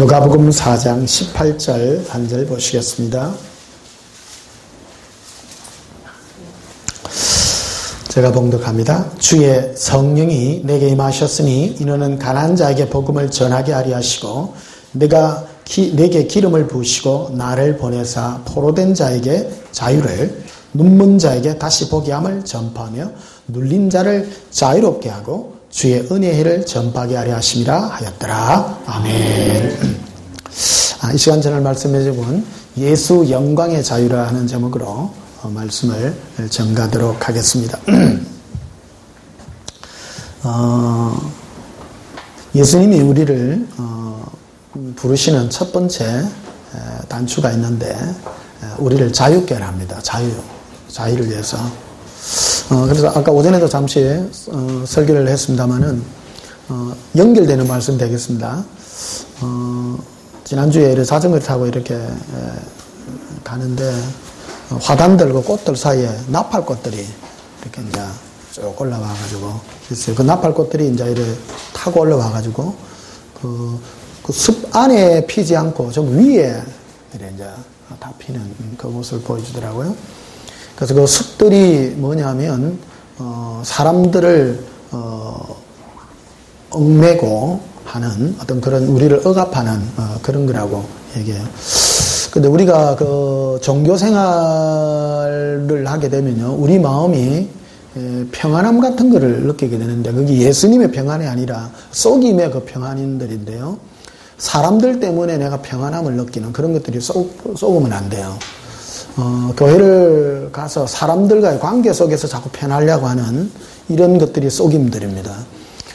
누가복음 4장 18절 한 절 보시겠습니다. 제가 봉독합니다. 주의 성령이 내게 임하셨으니 이는 가난한 자에게 복음을 전하게 하려 하시고 내게 기름을 부으시고 나를 보내사 포로된 자에게 자유를 눈먼 자에게 다시 보게 함을 전파하며 눌린 자를 자유롭게 하고 주의 은혜의 해를 전파하게 하려 하심이라 하였더라. 아멘. 이 시간 전할 말씀의 제목은 예수 영광의 자유라 하는 제목으로 말씀을 전가하도록 하겠습니다. 예수님이 우리를 부르시는 첫 번째 단추가 있는데 우리를 자유케 합니다. 자유를 위해서. 그래서 아까 오전에도 잠시 설교를 했습니다마는 연결되는 말씀 되겠습니다. 지난주에 자전거를 타고 이렇게 가는데 화단들과 꽃들 사이에 나팔꽃들이 이렇게 이제 쭉 올라와가지고 있어요. 그 나팔꽃들이 이제 이렇게 타고 올라와가지고 그 숲 안에 피지 않고 좀 위에 이제 다 피는 그 모습을 보여주더라고요. 그래서 그 숲들이 뭐냐면 사람들을 얽매고 하는 어떤 그런 우리를 억압하는 그런 거라고 얘기해요. 근데 우리가 그 종교 생활을 하게 되면요, 우리 마음이 평안함 같은 거를 느끼게 되는데 그게 예수님의 평안이 아니라 속임의 그 평안인들인데요. 사람들 때문에 내가 평안함을 느끼는 그런 것들이 쏘으면 안 돼요. 교회를 가서 사람들과의 관계 속에서 자꾸 편하려고 하는 이런 것들이 속임들입니다.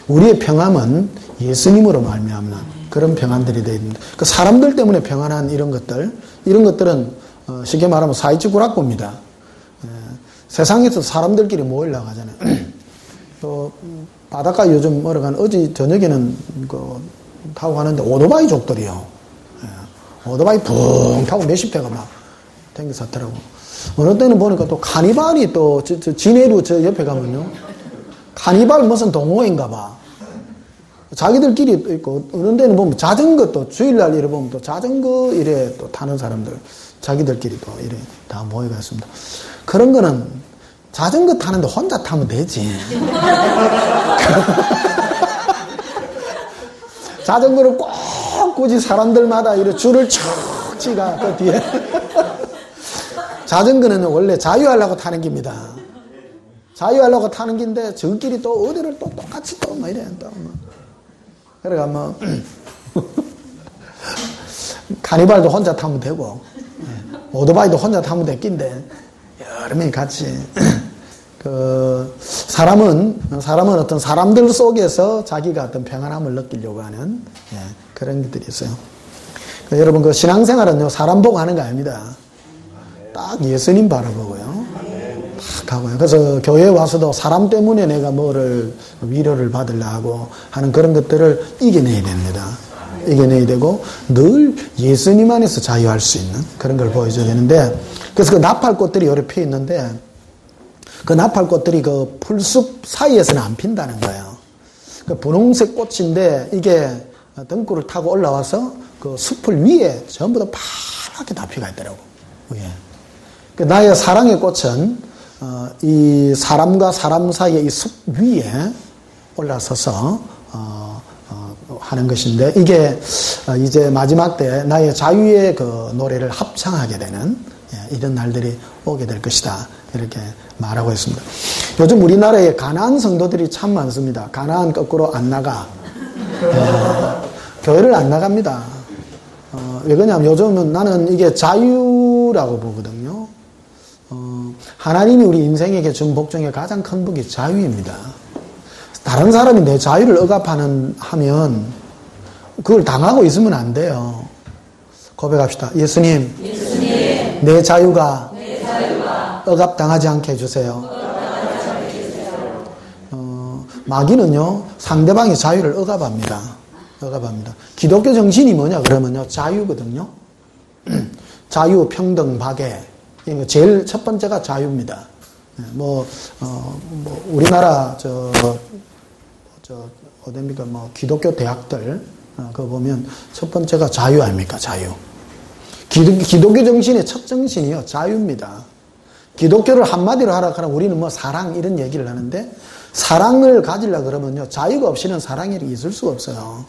우리의 평안은 예수님으로 말미암는 그런 평안들이 되어 있습니다. 그 사람들 때문에 평안한 이런 것들은 쉽게 말하면 사이치 구락구입니다. 세상에서 사람들끼리 모이려고 하잖아요. 또 바닷가 요즘 어제 저녁에는 타고 가는데 오토바이족들이요. 오토바이 붕 타고 몇십 대가 막 댕겨서 왔더라고. 어느 때는 보니까 또 카니발이 또 진해로 저 옆에 가면요. 카니발 무슨 동호회인가 봐. 자기들끼리 있고, 어느 데는 보면 자전거 또 주일날 이래 보면 또 자전거 이래 또 타는 사람들, 자기들끼리 또 이래 다 모여가 있습니다. 그런 거는 자전거 타는데 혼자 타면 되지. 자전거를 꼭 굳이 사람들마다 이래 줄을 쭉 치가 그 뒤에. 자전거는 원래 자유하려고 타는 겁니다. 자유하려고 타는 긴데 저끼리 또 어디를 또 똑같이 또 뭐 이래 또 뭐. 그래가 뭐 카니발도 혼자 타면 되고 오토바이도 혼자 타면 됐긴데 여러 명이 같이 사람은 어떤 사람들 속에서 자기가 어떤 평안함을 느끼려고 하는 그런 것들이 있어요. 여러분 그 신앙생활은요 사람 보고 하는 거 아닙니다. 딱 예수님 바라보고요. 딱 하고요. 그래서 교회에 와서도 사람 때문에 내가 뭐를 위로를 받으려고 하는 그런 것들을 이겨내야 됩니다. 이겨내야 되고 늘 예수님 안에서 자유할 수 있는 그런 걸 보여줘야 되는데 그래서 그 나팔꽃들이 여러 펴 있는데 그 나팔꽃들이 그 풀숲 사이에서는 안 핀다는 거예요. 그 분홍색 꽃인데 이게 등굴을 타고 올라와서 그 숲을 위에 전부 다 파랗게 다 피가 있더라고. 그 나의 사랑의 꽃은 이 사람과 사람 사이의 이 숲 위에 올라서서 하는 것인데 이게 이제 마지막 때 나의 자유의 그 노래를 합창하게 되는 이런 날들이 오게 될 것이다. 이렇게 말하고 있습니다. 요즘 우리나라에 가난한 성도들이 참 많습니다. 가난한 거꾸로 안 나가. 교회를 안 나갑니다. 왜 그러냐면 요즘은 나는 이게 자유라고 보거든요. 하나님이 우리 인생에게 준 복 중에 가장 큰 복이 자유입니다. 다른 사람이 내 자유를 억압하면 그걸 당하고 있으면 안 돼요. 고백합시다. 예수님. 내 자유가 억압당하지 않게 해주세요. 마귀는요 상대방의 자유를 억압합니다. 기독교 정신이 뭐냐 그러면요 자유거든요. 자유, 평등, 박애. 제일 첫 번째가 자유입니다. 우리나라 어딥니까 기독교 대학들 그거 보면 첫 번째가 자유 아닙니까? 자유. 기독교 정신의 첫 정신이요. 자유입니다. 기독교를 한마디로 하라 하면 우리는 뭐 사랑 이런 얘기를 하는데 사랑을 가지려고 그러면요. 자유가 없이는 사랑이 있을 수가 없어요.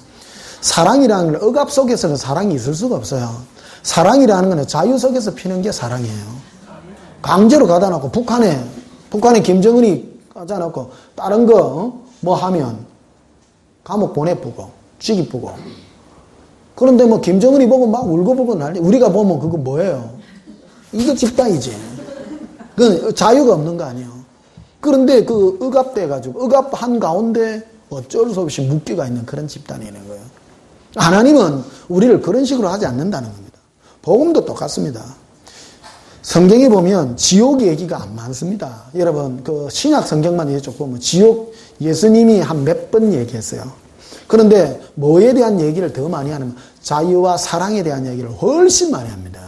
사랑이라는 건 억압 속에서는 사랑이 있을 수가 없어요. 사랑이라는 건 자유 속에서 피는 게 사랑이에요. 강제로 가다 놓고 북한에 김정은이 가다 놓고 다른 거 뭐 하면 감옥 보내쁘고 쥐기쁘고 그런데 뭐 김정은이 보고 막 울고불고 난리 우리가 보면 그거 뭐예요? 이거 집단이지. 그건 자유가 없는 거 아니에요. 그런데 그 억압돼가지고 억압한 가운데 어쩔 수 없이 묶여가 있는 그런 집단이 있는 거예요. 하나님은 우리를 그런 식으로 하지 않는다는 겁니다. 복음도 똑같습니다. 성경에 보면 지옥 얘기가 안 많습니다. 여러분 그 신약 성경만 쭉 보면 지옥 예수님이 한 몇 번 얘기했어요. 그런데 뭐에 대한 얘기를 더 많이 하냐면 자유와 사랑에 대한 얘기를 훨씬 많이 합니다.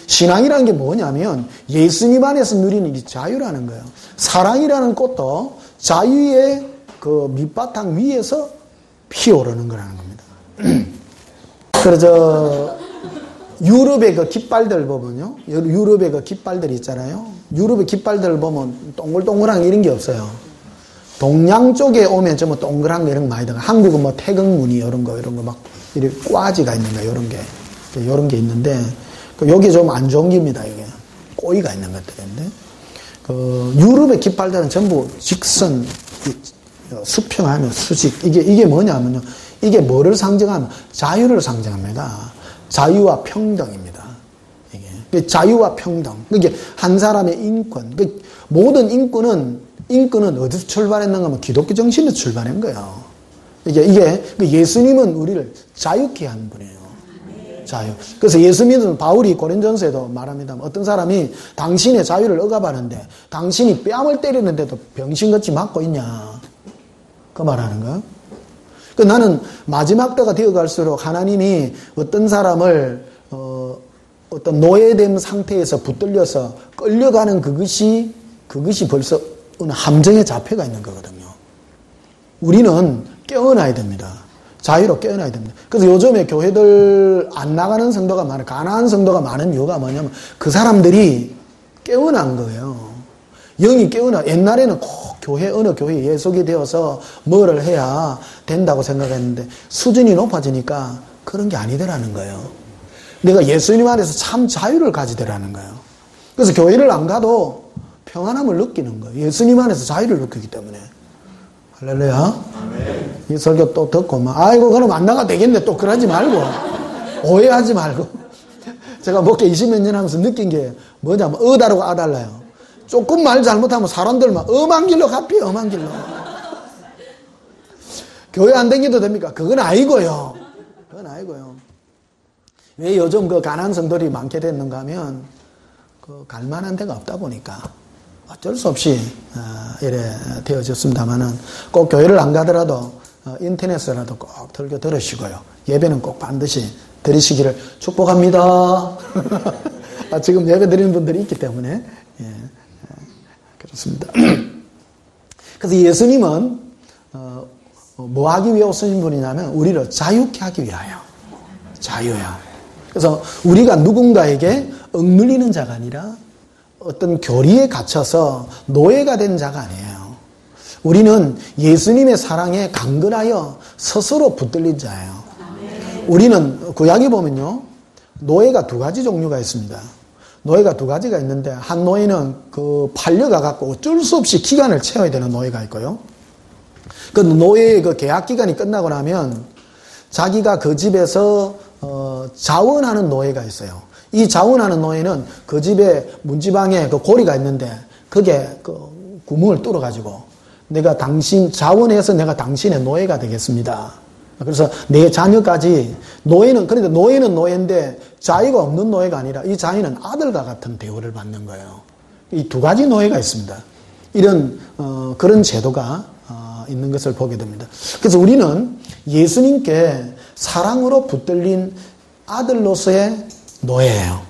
신앙이라는 게 뭐냐면 예수님 안에서 누리는 이 자유라는 거예요. 사랑이라는 꽃도 자유의 그 밑바탕 위에서 피어오르는 거라는 겁니다. 그래서 유럽의 그 깃발들 보면요. 유럽의 그 깃발들 있잖아요. 유럽의 깃발들 보면 동글동글한 이런 게 없어요. 동양 쪽에 오면 좀 동그란 거 이런 거 많이 들어가. 한국은 뭐 태극무늬 이런 거 막 이렇게 꽈지가 있는 거 이런 게 있는데 여기 좀 안 좋은 겁니다. 이게 꼬이가 있는 것들인데 그 유럽의 깃발들은 전부 직선, 수평하며 수직 이게 뭐냐면요. 이게 뭐를 상징하면 자유를 상징합니다. 자유와 평등입니다. 이게 자유와 평등. 이게 한 사람의 인권. 모든 인권은 어디서 출발했는가 하면 기독교 정신에서 출발한 거예요. 이게 예수님은 우리를 자유케 한 분이에요. 자유. 그래서 예수님은 바울이 고린전서에도 말합니다. 어떤 사람이 당신의 자유를 억압하는데 당신이 뺨을 때리는데도 병신같이 맞고 있냐. 그 말하는 거예요. 나는 마지막 때가 되어갈수록 하나님이 어떤 사람을 어떤 노예된 상태에서 붙들려서 끌려가는 그것이 벌써 어느 함정의 자폐가 있는 거거든요. 우리는 깨어나야 됩니다. 자유로 깨어나야 됩니다. 그래서 요즘에 교회들 안 나가는 성도가 많아요. 가난한 성도가 많은 이유가 뭐냐면 그 사람들이 깨어난 거예요. 영이 깨어나. 옛날에는 꼭 어느 교회에 예속이 되어서 뭐를 해야 된다고 생각했는데 수준이 높아지니까 그런 게 아니더라는 거예요. 내가 예수님 안에서 참 자유를 가지더라는 거예요. 그래서 교회를 안 가도 평안함을 느끼는 거예요. 예수님 안에서 자유를 느끼기 때문에. 할렐루야. 이 설교 또 듣고 아이고 그럼 안 나가도 되겠네. 또 그러지 말고 오해하지 말고. 제가 목회 20몇 년 하면서 느낀 게 뭐냐면 어다르고 아달라요. 조금 말 잘못하면 사람들만 엄한 길로 가피해. 엄한 길로. 교회 안 다녀도 됩니까? 그건 아니고요. 왜 요즘 그 가난한 성도들이 많게 됐는가 하면 그 갈만한 데가 없다 보니까 어쩔 수 없이 이래 되어졌습니다만은 꼭 교회를 안 가더라도 인터넷에라도 꼭 들으시고요. 예배는 꼭 반드시 드리시기를 축복합니다. 지금 예배 드리는 분들이 있기 때문에 그렇습니다. 그래서 예수님은 뭐 하기 위해 오신 분이냐면 우리를 자유케 하기 위하여. 자유야. 그래서 우리가 누군가에게 억눌리는 자가 아니라 어떤 교리에 갇혀서 노예가 된 자가 아니에요. 우리는 예수님의 사랑에 강건하여 스스로 붙들린 자예요. 우리는 구약에 보면요. 노예가 두 가지 종류가 있습니다. 노예가 두 가지가 있는데 한 노예는 그 팔려가 갖고 어쩔 수 없이 기간을 채워야 되는 노예가 있고요. 그 노예의 그 계약 기간이 끝나고 나면 자기가 그 집에서 자원하는 노예가 있어요. 이 자원하는 노예는 그 집에 문지방에 그 고리가 있는데 그게 그 구멍을 뚫어 가지고 내가 자원해서 내가 당신의 노예가 되겠습니다. 그래서 내 자녀까지 그런데 노예는 노예인데 자유가 없는 노예가 아니라 이 자유는 아들과 같은 대우를 받는 거예요. 이 두 가지 노예가 있습니다. 이런 그런 제도가 있는 것을 보게 됩니다. 그래서 우리는 예수님께 사랑으로 붙들린 아들로서의 노예예요.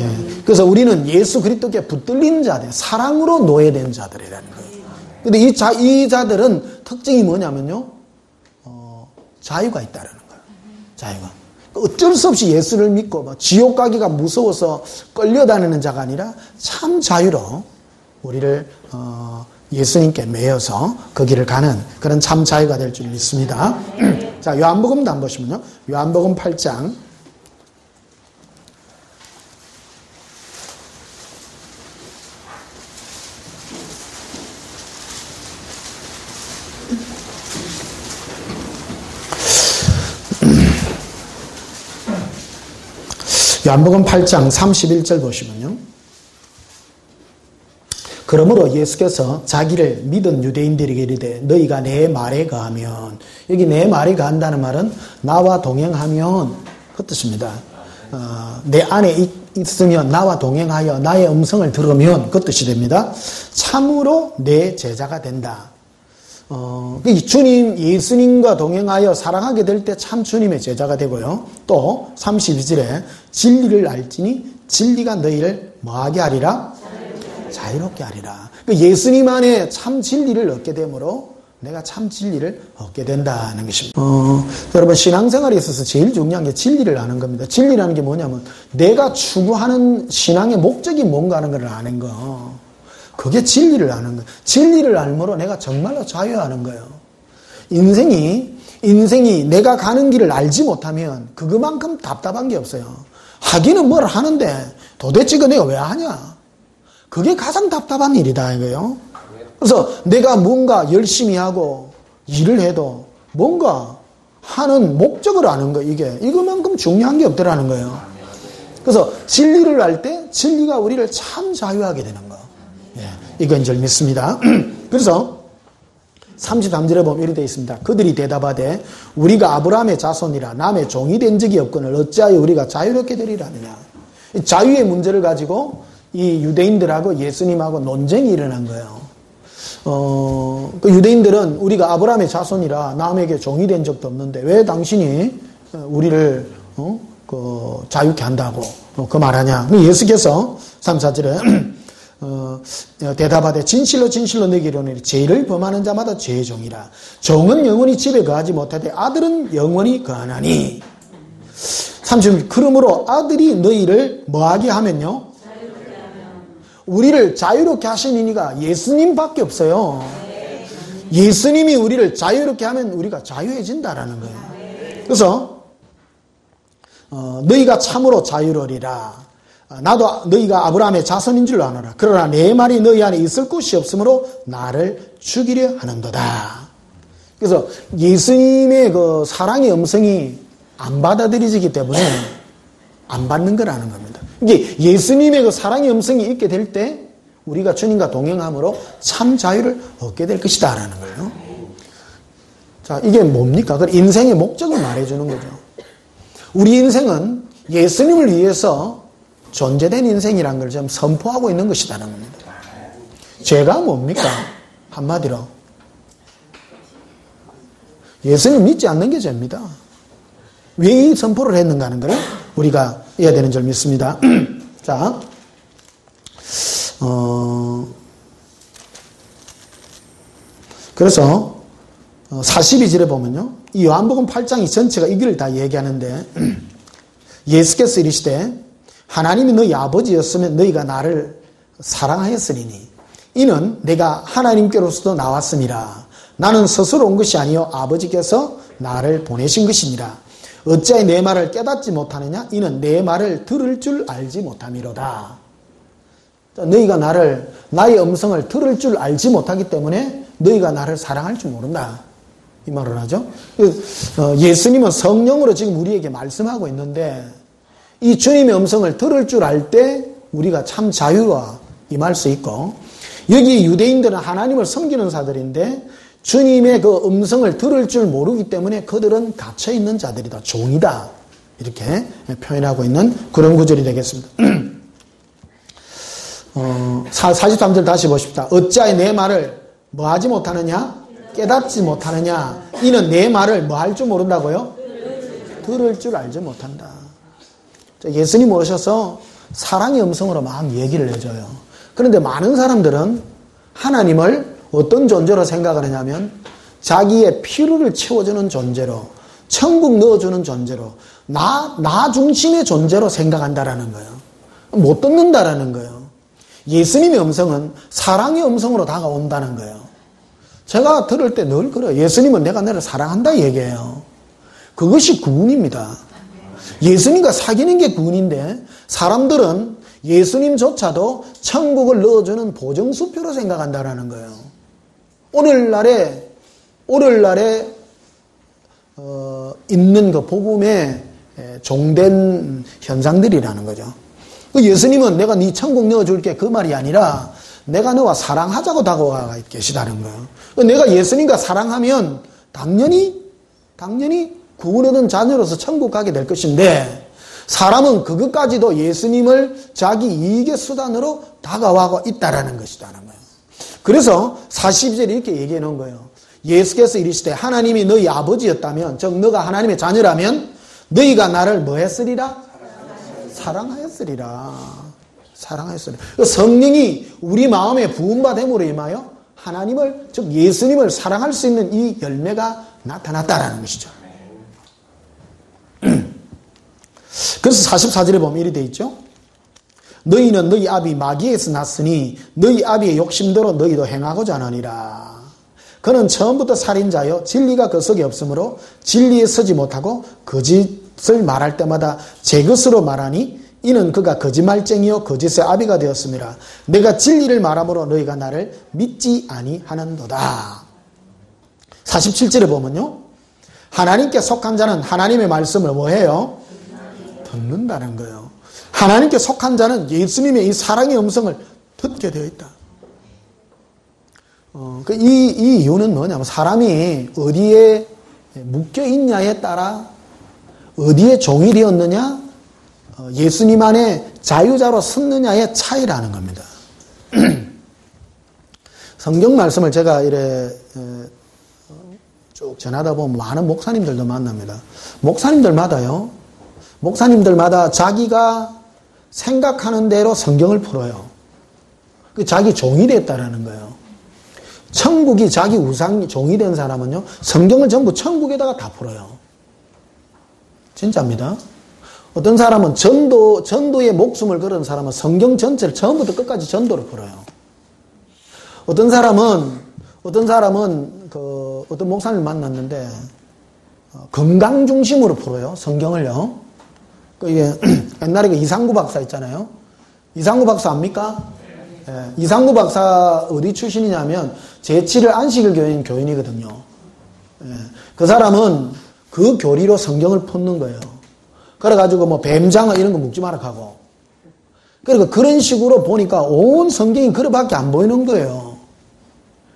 예. 그래서 우리는 예수 그리스도께 붙들린 자들, 사랑으로 노예된 자들이라는 거예요. 근데 이 자들은 특징이 뭐냐면요. 자유가 있다라는 거예요. 자유가. 어쩔 수 없이 예수를 믿고 지옥 가기가 무서워서 끌려다니는 자가 아니라 참 자유로 우리를 예수님께 매여서 그 길을 가는 그런 참 자유가 될 줄 믿습니다. 자, 요한복음도 한번 보시면요. 요한복음 8장 요한복음 8장 31절 보시면요. 그러므로 예수께서 자기를 믿은 유대인들에게 이르되 너희가 내 말에 거하면, 여기 내 말에 거한다는 말은 나와 동행하면 그 뜻입니다. 내 안에 있으면 나와 동행하여 나의 음성을 들으면 그 뜻이 됩니다. 참으로 내 제자가 된다. 주님, 예수님과 동행하여 사랑하게 될 때 참 주님의 제자가 되고요. 또 32절에 진리를 알지니 진리가 너희를 뭐하게 하리라? 자유롭게 하리라. 예수님 안에 참 진리를 얻게 되므로 내가 참 진리를 얻게 된다는 것입니다. 여러분, 신앙생활에 있어서 제일 중요한 게 진리를 아는 겁니다. 진리라는 게 뭐냐면 내가 추구하는 신앙의 목적이 뭔가 하는 걸 아는 거. 그게 진리를 아는 거예요. 진리를 알므로 내가 정말로 자유하는 거예요. 인생이 내가 가는 길을 알지 못하면 그것만큼 답답한 게 없어요. 하기는 뭘 하는데 도대체 이거 내가 왜 하냐? 그게 가장 답답한 일이다 이거예요. 그래서 내가 뭔가 열심히 하고 일을 해도 뭔가 하는 목적을 아는 거, 이거만큼 중요한 게 없더라는 거예요. 그래서 진리를 알 때 진리가 우리를 참 자유하게 되는 거. 이건 줄 믿습니다. 그래서 33절에 보면 이렇게 되어 있습니다. 그들이 대답하되 우리가 아브라함의 자손이라 남의 종이 된 적이 없거늘 어찌하여 우리가 자유롭게 되리라느냐. 자유의 문제를 가지고 이 유대인들하고 예수님하고 논쟁이 일어난 거예요. 그 유대인들은 우리가 아브라함의 자손이라 남에게 종이 된 적도 없는데 왜 당신이 우리를 자유케 한다고 그 말하냐. 예수께서 34절에 대답하되 진실로 진실로 너희에게 이르노니 죄를 범하는 자마다 죄의 종이라. 종은 영원히 집에 거하지 못하되 아들은 영원히 거하나니. 30절 그러므로 아들이 너희를 뭐하게 하면요? 우리를 자유롭게 하시는 이가 예수님밖에 없어요. 예수님이 우리를 자유롭게 하면 우리가 자유해진다라는 거예요. 그래서 너희가 참으로 자유로리라. 나도 너희가 아브라함의 자손인 줄 아노라. 그러나 내 말이 너희 안에 있을 곳이 없으므로 나를 죽이려 하는도다. 그래서 예수님의 그 사랑의 음성이 안 받아들여지기 때문에 안 받는 거라는 겁니다. 이게 예수님의 그 사랑의 음성이 있게 될 때 우리가 주님과 동행함으로 참 자유를 얻게 될 것이다 라는 거예요. 자, 이게 뭡니까? 그 인생의 목적을 말해주는 거죠. 우리 인생은 예수님을 위해서 존재된 인생이라는 걸 좀 선포하고 있는 것이라는 겁니다. 죄가 뭡니까? 한마디로 예수님 믿지 않는 게 죄입니다. 왜 이 선포를 했는가 하는 걸 우리가 해야 되는 줄 믿습니다. 자, 그래서 42절에 보면요, 이 요한복음 8장이 전체가 이 길을 다 얘기하는데 예수께서 이르시되 하나님이 너희 아버지였으면 너희가 나를 사랑하였으리니 이는 내가 하나님께로서도 나왔음이라. 나는 스스로 온 것이 아니요 아버지께서 나를 보내신 것이니라. 어찌하여 내 말을 깨닫지 못하느냐? 이는 내 말을 들을 줄 알지 못함이로다. 너희가 나의 음성을 들을 줄 알지 못하기 때문에 너희가 나를 사랑할 줄 모른다. 이 말을 하죠. 예수님은 성령으로 지금 우리에게 말씀하고 있는데 이 주님의 음성을 들을 줄 알 때 우리가 참 자유와 임할 수 있고, 여기 유대인들은 하나님을 섬기는 자들인데 주님의 그 음성을 들을 줄 모르기 때문에 그들은 갇혀있는 자들이다, 종이다, 이렇게 표현하고 있는 그런 구절이 되겠습니다. 43절 다시 보십시다. 어찌하여 내 말을 뭐 하지 못하느냐? 깨닫지 못하느냐? 이는 내 말을 뭐 할 줄 모른다고요? 들을 줄 알지 못한다. 예수님 오셔서 사랑의 음성으로 막 얘기를 해줘요. 그런데 많은 사람들은 하나님을 어떤 존재로 생각을 하냐면 자기의 필요를 채워주는 존재로, 천국 넣어주는 존재로, 나 중심의 존재로 생각한다라는 거예요. 못 듣는다라는 거예요. 예수님의 음성은 사랑의 음성으로 다가온다는 거예요. 제가 들을 때 늘 그래요. 예수님은 내가 너를 사랑한다 얘기해요. 그것이 구원입니다. 예수님과 사귀는 게 구원인데 사람들은 예수님조차도 천국을 넣어주는 보증수표로 생각한다라는 거예요. 오늘날에 있는 그 복음의 종된 현상들이라는 거죠. 예수님은 내가 네 천국 넣어줄게 그 말이 아니라 내가 너와 사랑하자고 다가와 계시다는 거예요. 내가 예수님과 사랑하면 당연히 구원 얻은 자녀로서 천국 가게 될 것인데 사람은 그것까지도 예수님을 자기 이익의 수단으로 다가와고 있다라는 것이다는 거예요. 그래서 42절에 이렇게 얘기해 놓은 거예요. 예수께서 이르시되 하나님이 너희 아버지였다면 즉 너가 하나님의 자녀라면 너희가 나를 뭐 했으리라? 사랑하였으리라. 성령이 우리 마음에 부음받음으로 임하여 하나님을 즉 예수님을 사랑할 수 있는 이 열매가 나타났다라는 것이죠. 그래서 44절에 보면 이리 되어 있죠. 너희는 너희 아비 마귀에서 났으니 너희 아비의 욕심대로 너희도 행하고자 하느니라. 그는 처음부터 살인자여 진리가 그 속에 없으므로 진리에 서지 못하고 거짓을 말할 때마다 제 것으로 말하니 이는 그가 거짓말쟁이요 거짓의 아비가 되었습니다. 내가 진리를 말함으로 너희가 나를 믿지 아니하는도다. 47절에 보면요. 하나님께 속한 자는 하나님의 말씀을 뭐해요? 듣는다는 거예요. 하나님께 속한 자는 예수님의 이 사랑의 음성을 듣게 되어 있다. 이 이유는 뭐냐면 사람이 어디에 묶여 있냐에 따라 어디에 종이 되었느냐 예수님 안에 자유자로 섰느냐의 차이라는 겁니다. 성경 말씀을 제가 이래 쭉 전하다 보면 많은 목사님들도 만납니다. 목사님들마다 자기가 생각하는 대로 성경을 풀어요. 자기 종이 됐다라는 거예요. 천국이 자기 우상 종이 된 사람은요, 성경을 전부 천국에다가 다 풀어요. 진짜입니다. 어떤 사람은 전도에 목숨을 걸은 사람은 성경 전체를 처음부터 끝까지 전도로 풀어요. 어떤 사람은 어떤 목사님을 만났는데 건강 중심으로 풀어요. 성경을요. 이게 옛날에 이상구 박사 있잖아요. 이상구 박사 압니까? 예, 이상구 박사 어디 출신이냐면 제7일 안식일 교인 교인이거든요. 예, 그 사람은 그 교리로 성경을 푸는 거예요. 그래가지고 뭐 뱀장어 이런 거 묵지 마라 하고. 그러니까 그런 식으로 보니까 온 성경이 그렇게밖에 안 보이는 거예요.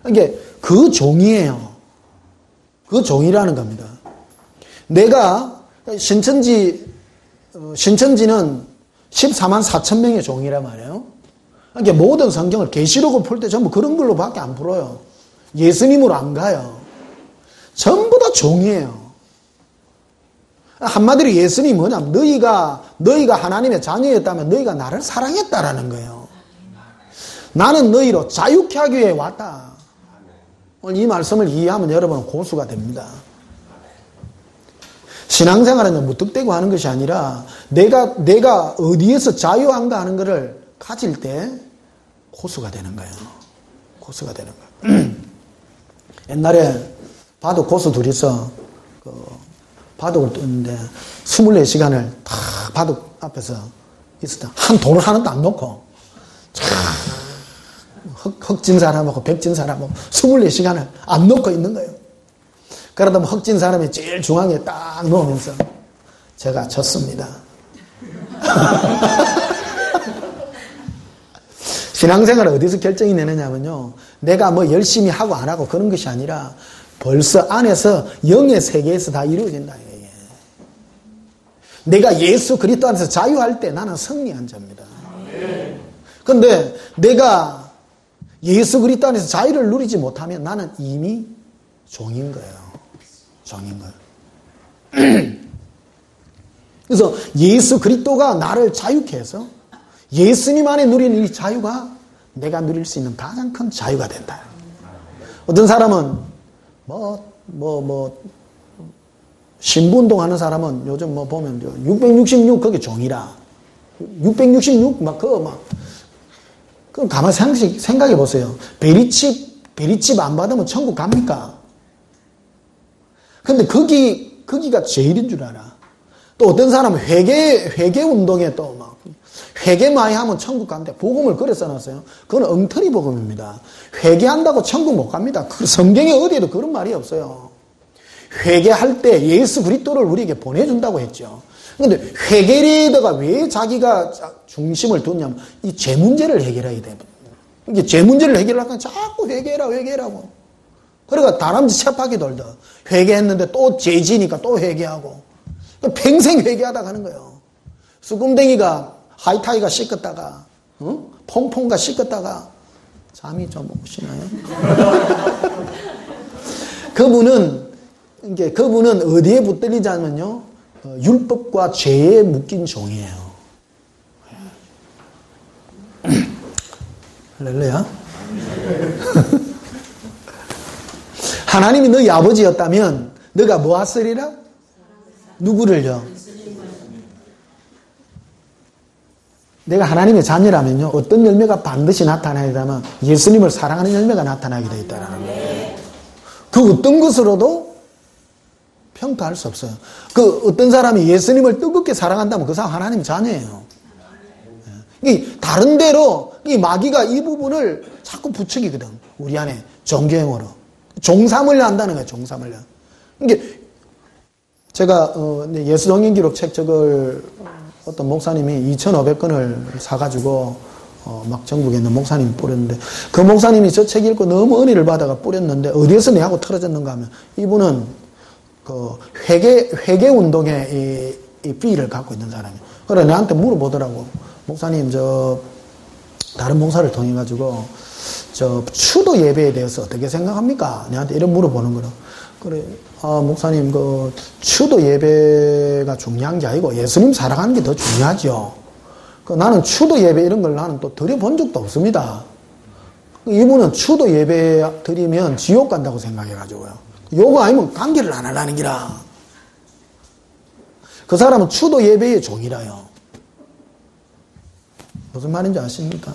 이게 그 종이에요. 그 종이라는 겁니다. 내가 신천지는 14만 4천 명의 종이란 말이에요. 그러니까 모든 성경을 계시록을 풀 때 전부 그런 걸로밖에 안 풀어요. 예수님으로 안 가요. 전부 다 종이에요. 한마디로 예수님이 뭐냐면 너희가 하나님의 자녀였다면 너희가 나를 사랑했다라는 거예요. 나는 너희로 자유케 하기 위해 왔다. 오늘 이 말씀을 이해하면 여러분은 고수가 됩니다. 신앙생활은 무턱대고 하는 것이 아니라 내가 어디에서 자유한가 하는 것을 가질 때 고수가 되는 거예요. 고수가 되는 거예요. 옛날에 바둑 고수 둘이서 바둑을 떴는데 24시간을 다 바둑 앞에서 있었다. 한 돌을 하나도 안 놓고 흑진 사람하고 백진 사람하고 24시간을 안 놓고 있는 거예요. 그러다 보면 흑진 사람이 제일 중앙에 딱 놓으면서 제가 졌습니다. 신앙생활을 어디서 결정이 내느냐면요. 내가 뭐 열심히 하고 안 하고 그런 것이 아니라 벌써 안에서 영의 세계에서 다 이루어진다. 이게. 내가 예수 그리스도 안에서 자유할 때 나는 승리한 자입니다. 그런데 내가 예수 그리스도 안에서 자유를 누리지 못하면 나는 이미 종인 거예요. 종인 거예요. 그래서 예수 그리스도가 나를 자유케 해서 예수님 안에 누리는 이 자유가 내가 누릴 수 있는 가장 큰 자유가 된다. 어떤 사람은 신부운동하는 사람은 요즘 뭐 보면 666 그게 종이라. 666 막 그거 막. 그럼 가만히 생각해 보세요. 베리칩 안 받으면 천국 갑니까? 근데 거기가 제일인 줄 알아. 또 어떤 사람은 회개 운동에 또 막 회개 많이 하면 천국 간대. 복음을 그래 써놨어요. 그건 엉터리 복음입니다. 회개한다고 천국 못 갑니다. 그 성경에 어디에도 그런 말이 없어요. 회개할 때 예수 그리스도를 우리에게 보내준다고 했죠. 그런데 회개에다가 왜 자기가 중심을 뒀냐면 이 죄 문제를 해결해야 돼. 이게 죄 문제를 해결하니까 자꾸 회개라고. 그러니까 다람쥐 채파기 돌다. 회개했는데 또 죄지니까 또 회개하고. 평생 회개하다 가는 거예요. 수금댕이가 하이타이가 씻었다가 퐁퐁가 씻었다가 잠이 좀 오시나요? 그분은 어디에 붙들리자면요, 율법과 죄에 묶인 종이에요. 할렐루야. 하나님이 너희 아버지였다면 너가 뭐 하으리라? 누구를요? 내가 하나님의 자녀라면요, 어떤 열매가 반드시 나타나야 되면 예수님을 사랑하는 열매가 나타나게 되어 있다는 거예요. 그 어떤 것으로도 평가할 수 없어요. 그 어떤 사람이 예수님을 뜨겁게 사랑한다면 그 사람 하나님의 자녀예요. 다른 데로 이 마귀가 이 부분을 자꾸 부추기거든. 우리 안에 종교형으로. 종사물려 한다는 거예요. 종사물려. 이게 제가 예수동행기록 책 저걸 어떤 목사님이 2,500권을 사가지고 막 전국에 있는 목사님이 뿌렸는데, 그 목사님이 저 책 읽고 너무 은혜를 받아가 뿌렸는데 어디에서 내하고 틀어졌는가 하면 이분은 그 회개 운동의 이 비를 갖고 있는 사람이에요. 그래 내한테 물어보더라고. 목사님 다른 목사를 통해 가지고 추도 예배에 대해서 어떻게 생각합니까? 내한테 이런 물어보는 거라. 그래, 목사님, 추도 예배가 중요한 게 아니고 예수님 사랑하는 게 더 중요하죠. 나는 추도 예배 이런 걸 나는 또 드려본 적도 없습니다. 이분은 추도 예배 드리면 지옥 간다고 생각해가지고요. 요거 아니면 관계를 안 하려는 기라. 그 사람은 추도 예배의 종이라요. 무슨 말인지 아십니까?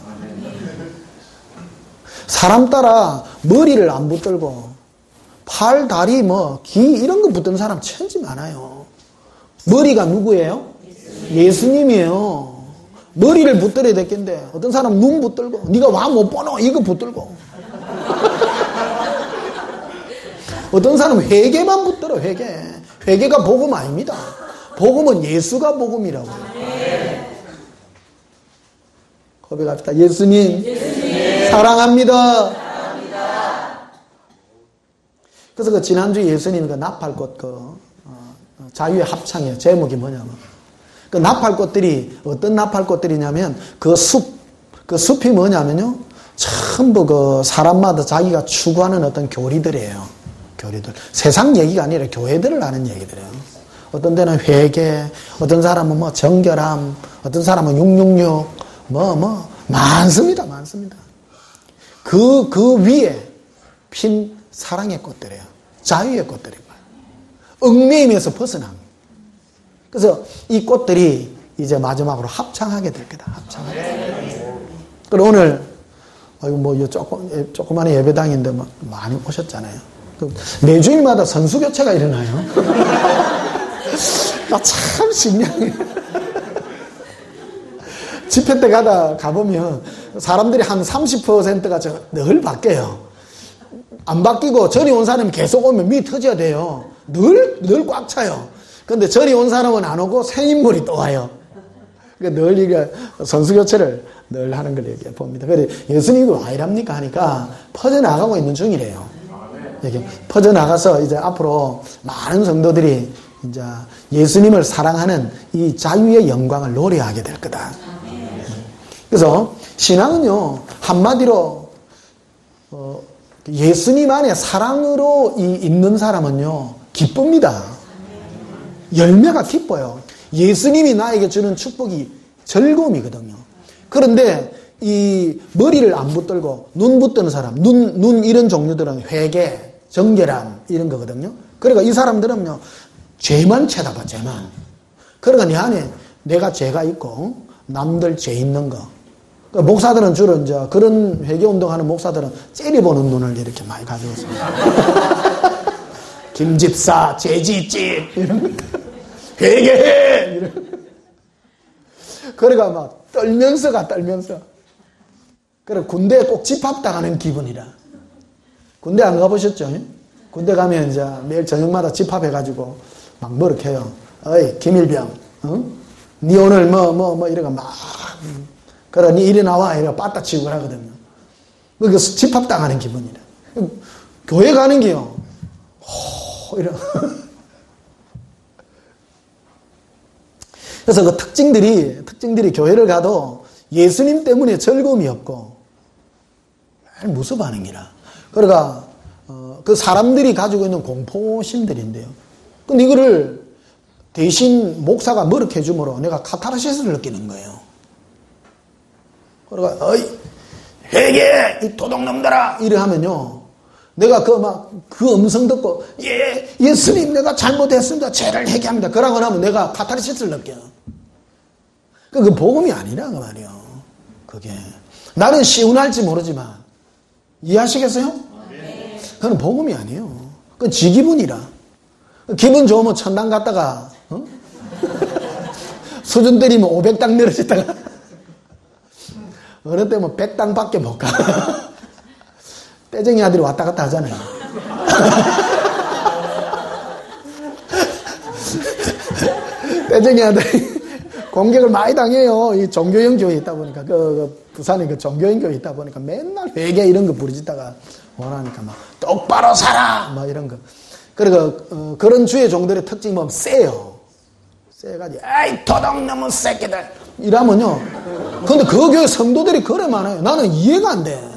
사람 따라 머리를 안 붙들고 팔, 다리, 귀 이런 거 붙드는 사람 천지 많아요. 머리가 누구예요? 예수님이에요. 머리를 붙들어야 됐겠는데 어떤 사람 눈 붙들고 네가 와 못 보노 이거 붙들고 어떤 사람 회개만 붙들어. 회개가 복음 아닙니다. 복음은 예수가 복음이라고. 고백합시다. 예수님. 사랑합니다. 그래서 그 지난주에 예수님이 그 나팔꽃 자유의 합창이에요. 제목이 뭐냐면 그 나팔꽃들이 어떤 나팔꽃들이냐면 그 숲이 뭐냐면요, 전부 그 사람마다 자기가 추구하는 어떤 교리들이에요. 교리들. 세상 얘기가 아니라 교회들을 아는 얘기들이에요. 어떤 데는 회개, 어떤 사람은 정결함, 어떤 사람은 666, 많습니다. 그 위에 핀 사랑의 꽃들이에요. 자유의 꽃들이에요. 얽매임에서 벗어난. 그래서 이 꽃들이 이제 마지막으로 합창하게 될 거다. 그리고 오늘 조그마한 예배당인데 많이 오셨잖아요. 매주일마다 선수 교체가 일어나요. 나 참 신기해. 집회 때 가보면 사람들이 한 30%가 늘 바뀌어요. 안 바뀌고 전이 온 사람이 계속 오면 밑 터져야 돼요. 늘 꽉 차요. 근데 전이 온 사람은 안 오고 새 인물이 또 와요. 그러니까 늘 이게 선수 교체를 늘 하는 걸 얘기해 봅니다. 그래 예수님이 왜 이랍니까 하니까 퍼져나가고 있는 중이래요. 이렇게 퍼져나가서 이제 앞으로 많은 성도들이 이제 예수님을 사랑하는 이 자유의 영광을 노래하게 될 거다. 그래서 신앙은요, 한마디로 예수님 안에 사랑으로 있는 사람은요 기쁩니다. 열매가 기뻐요. 예수님이 나에게 주는 축복이 즐거움이거든요. 그런데 이 머리를 안 붙들고 눈 붙드는 사람, 눈 이런 종류들은 회개, 정결함 이런 거거든요. 그러니까 이 사람들은요 죄만 쳐다봐, 죄만. 그러니까 네 안에 내가 죄가 있고 남들 죄 있는 거. 그러니까 목사들은 주로 이제 그런 회개운동하는 목사들은 째려보는 눈을 이렇게 많이 가지고 있습니다. 김집사, 죄짓지, 이런 거. 회개해! 이런. 그러니까 막 떨면서 가, 떨면서. 그래, 군대에 꼭 집합당하는 기분이라. 군대 안 가보셨죠? 군대 가면 이제 매일 저녁마다 집합해가지고 막 뭐렇게요. 어이, 김일병, 니 오늘 이래가 막, 그래, 니 이리 나와, 이래가 빠따 치고 그러거든요. 그래서 집합당하는 기분이라. 교회 가는 게요. 이래. 그래서 그 특징들이 교회를 가도 예수님 때문에 즐거움이 없고, 무슨 반응이라. 그러니까, 그 사람들이 가지고 있는 공포심들인데요. 근데 이거를 대신 목사가 뭐렇게 해줌으로 내가 카타르시스를 느끼는 거예요. 그러니까, 어이, 회개! 이 도둑놈들아! 이래 하면요. 내가 그 음성 듣고, 예, 예수님 내가 잘못했습니다. 죄를 회개합니다. 그러고 나면 내가 카타르시스를 느껴요. 그 복음이 아니라, 그 말이에요. 그게. 나는 시운할지 모르지만, 이해하시겠어요? 그건 복음이 아니에요. 그건 지 기분이라. 기분 좋으면 천당 갔다가, 수준 때리면 500당 내려졌다가, 어느 때면 100당밖에 못 가. 떼쟁이 아들이 왔다 갔다 하잖아요. 떼쟁이 아들이 공격을 많이 당해요. 이 종교형 교회에 있다 보니까, 부산에 그 종교형 교회에 있다 보니까 맨날 회개 이런 거 부르짖다가 원하니까 막 똑바로 살아! 막 이런 거. 그리고, 그런 주의 종들의 특징이 뭐면 세요. 세가지고, 에이, 도둑놈의 새끼들! 이러면요. 근데 그 교회 성도들이 그래 많아요. 나는 이해가 안 돼.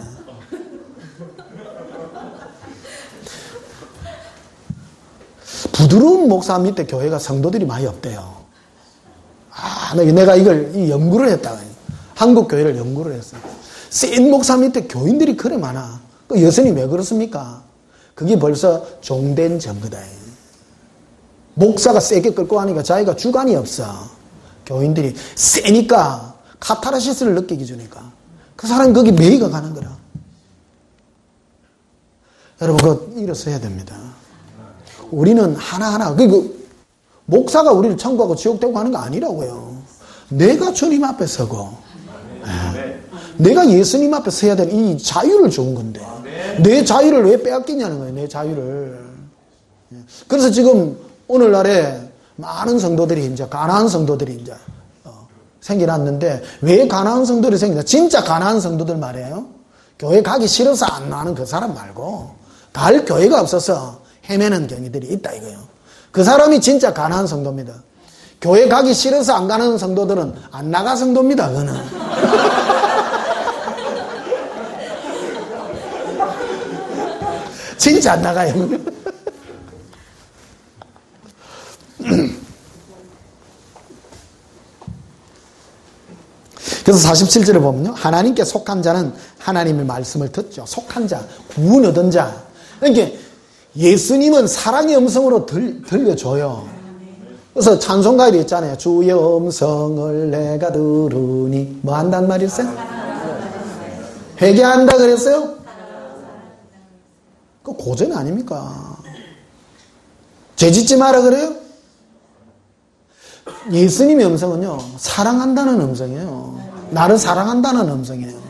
부드러운 목사 밑에 교회가 성도들이 많이 없대요. 내가 이 연구를 했다. 한국 교회를 연구를 했어요. 센 목사 밑에 교인들이 그래 많아. 그 여선이 왜 그렇습니까? 그게 벌써 종된 증거다. 목사가 세게 끌고 하니까 자기가 주관이 없어. 교인들이 세니까 카타르시스를 느끼기 주니까 그 사람이 거기 매이가 가는 거라. 여러분 그거 일어서야 됩니다. 우리는 하나하나 목사가 우리를 천국하고 지옥되고 하는 거 아니라고요. 내가 주님 앞에 서고 내가 예수님 앞에 서야 되는 이 자유를 준 건데 내 자유를 왜 빼앗기냐는 거예요. 내 자유를. 그래서 지금 오늘날에 많은 성도들이 이제 가난한 성도들이 이제 생겨났는데 왜 가난한 성도들이 생기냐? 진짜 가난한 성도들 말이에요. 교회 가기 싫어서 안 나는 그 사람 말고 갈 교회가 없어서 헤매는 경우들이 있다 이거예요. 그 사람이 진짜 가난한 성도입니다. 교회 가기 싫어서 안 가는 성도들은 안 나가 성도입니다. 그거는. 진짜 안 나가요. 그래서 47절에 보면요. 하나님께 속한 자는 하나님의 말씀을 듣죠. 속한 자, 구원 얻은 자. 그러니까 예수님은 사랑의 음성으로 들려줘요. 그래서 찬송가에도 있잖아요. 주의 음성을 내가 들으니 뭐 한단 말이었어요? 회개한다 그랬어요? 그 고전 아닙니까? 죄짓지 마라 그래요? 예수님의 음성은요. 사랑한다는 음성이에요. 나를 사랑한다는 음성이에요.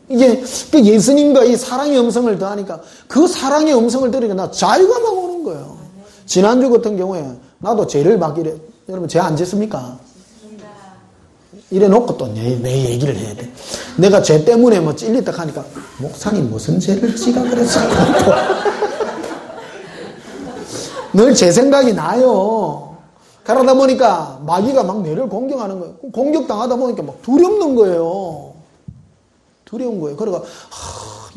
이게 예수님과 이 사랑의 음성을 더하니까 그 사랑의 음성을 들으니까 나 자유가 막 오는 거예요. 지난주 같은 경우에 나도 죄를 막 여러분 죄 안 짓습니까? 이래 놓고 또 내 얘기를 해야 돼. 내가 죄 때문에 뭐 찔리다 하니까 목사님 무슨 죄를 지가 그랬어요? 늘 제 생각이 나요. 그러다 보니까 마귀가 막 내를 공격하는 거예요. 공격당하다 보니까 막 두렵는 거예요. 두려운 거예요. 그러니까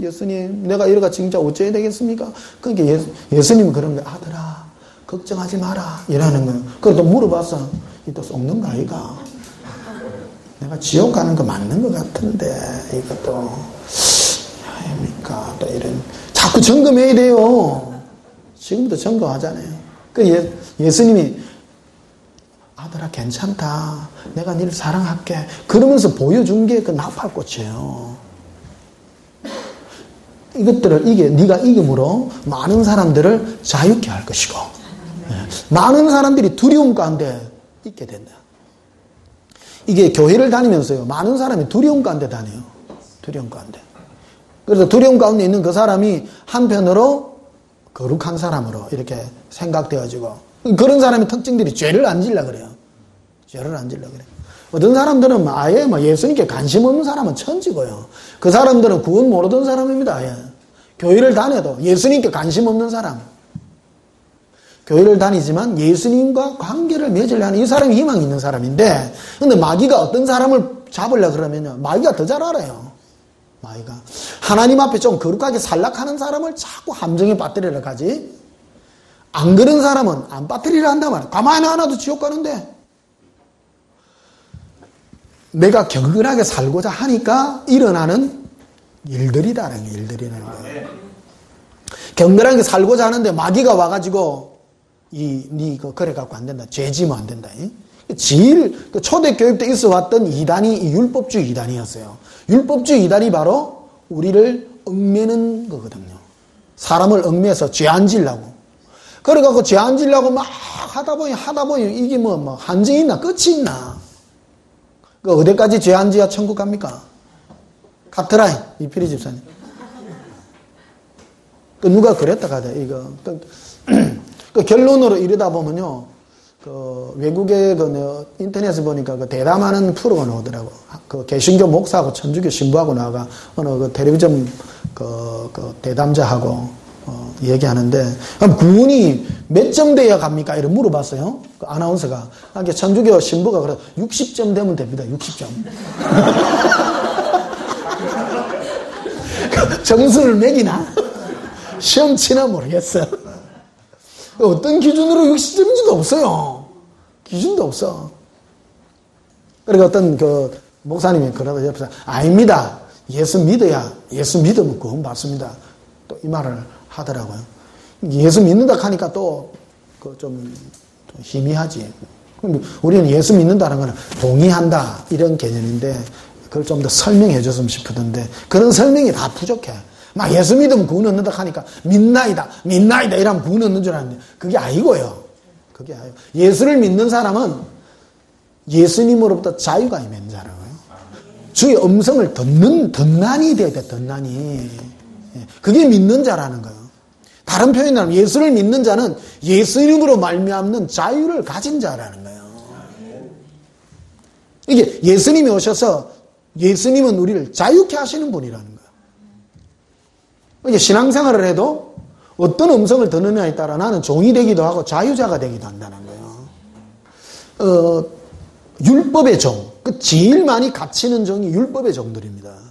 예수님 내가 이러가 진짜 어째야 되겠습니까? 그러니까 예수님은 그런 거예요. 아들아 걱정하지 마라 이러는 거예요. 그래도 물어봤어. 이또 속는 거 아이가? 내가 지옥 가는 거 맞는 것 같은데 이것도 아닙니까? 또 이런 자꾸 점검해야 돼요. 지금부터 점검하잖아요. 예수님이 아들아 괜찮다. 내가 너를 사랑할게. 그러면서 보여준 게 그 나팔꽃이에요. 이것들을 네가 이김으로 많은 사람들을 자유케 할 것이고 많은 사람들이 두려움 가운데 있게 된다. 이게 교회를 다니면서요. 많은 사람이 두려움 가운데 다녀요. 두려움 가운데. 그래서 두려움 가운데 있는 그 사람이 한편으로 거룩한 사람으로 이렇게 생각되어지고 그런 사람의 특징들이 죄를 안 질라 그래요. 죄를 안 질라 그래요. 어떤 사람들은 아예 예수님께 관심 없는 사람은 천지고요. 그 사람들은 구원 모르던 사람입니다. 아예. 교회를 다녀도 예수님께 관심 없는 사람. 교회를 다니지만 예수님과 관계를 맺으려는 이 사람이 희망이 있는 사람인데 근데 마귀가 어떤 사람을 잡으려고 그러면요. 마귀가 더 잘 알아요. 마귀가. 하나님 앞에 좀 거룩하게 살락하는 사람을 자꾸 함정에 빠뜨리려 하지. 안 그런 사람은 안 빠뜨리려 한단 말이에요. 가만히 놔둬도 지옥 가는데. 내가 경건하게 살고자 하니까 일어나는 일들이라는 거예요. 경건하게 살고자 하는데 마귀가 와가지고 니 그래 갖고 안 된다. 죄 지면 안 된다. 제일 초대교육 때 있어 왔던 이단이 율법주의 이단이었어요. 율법주의 이단이 바로 우리를 얽매는 거거든요. 사람을 얽매서 죄 안 지려고. 그래갖고 죄 안 지려고 막 하다 보니 이게 뭐 한정이 있나 끝이 있나. 그 어디까지 죄 안 지야 천국 갑니까? 카트라인 이필이 집사님. 그 누가 그랬다 가다 이거. 그 결론으로 이르다 보면요. 그 외국의 인터넷에 보니까 그 대담하는 프로가 나오더라고. 그 개신교 목사하고 천주교 신부하고 나가 어느 그 텔레비전 그 대담자하고 얘기하는데 구원이 몇 점 돼야 갑니까? 이렇게 물어봤어요. 그 아나운서가. 그러니까 천주교 신부가 그래 60점 되면 됩니다. 60점. 점수를 매기나? 시험 치나 모르겠어. 어떤 기준으로 60점인지도 없어요. 기준도 없어. 그리고 어떤 그 목사님이 그러다 옆에서 아닙니다. 예수 믿으면 구원 받습니다. 또 이 말을 하더라고요. 예수 믿는다 하니까 또 좀 희미하지. 우리는 예수 믿는다는 건 동의한다 이런 개념인데 그걸 좀 더 설명해 줬으면 싶었는데 그런 설명이 다 부족해. 막 예수 믿으면 구원 얻는다 하니까 믿나이다 이러면 구원 얻는 줄 아는데 그게 아니고요. 그게 아니고 예수를 믿는 사람은 예수님으로부터 자유가 있는 자라고요. 주의 음성을 듣나니 돼야 돼. 듣나니. 그게 믿는 자라는 거예요. 다른 표현으로 하면 예수를 믿는 자는 예수님으로 말미암는 자유를 가진 자라는 거예요. 이게 예수님이 오셔서 예수님은 우리를 자유케 하시는 분이라는 거예요. 이게 신앙생활을 해도 어떤 음성을 듣느냐에 따라 나는 종이 되기도 하고 자유자가 되기도 한다는 거예요. 율법의 종, 그 제일 많이 갇히는 종이 율법의 종들입니다.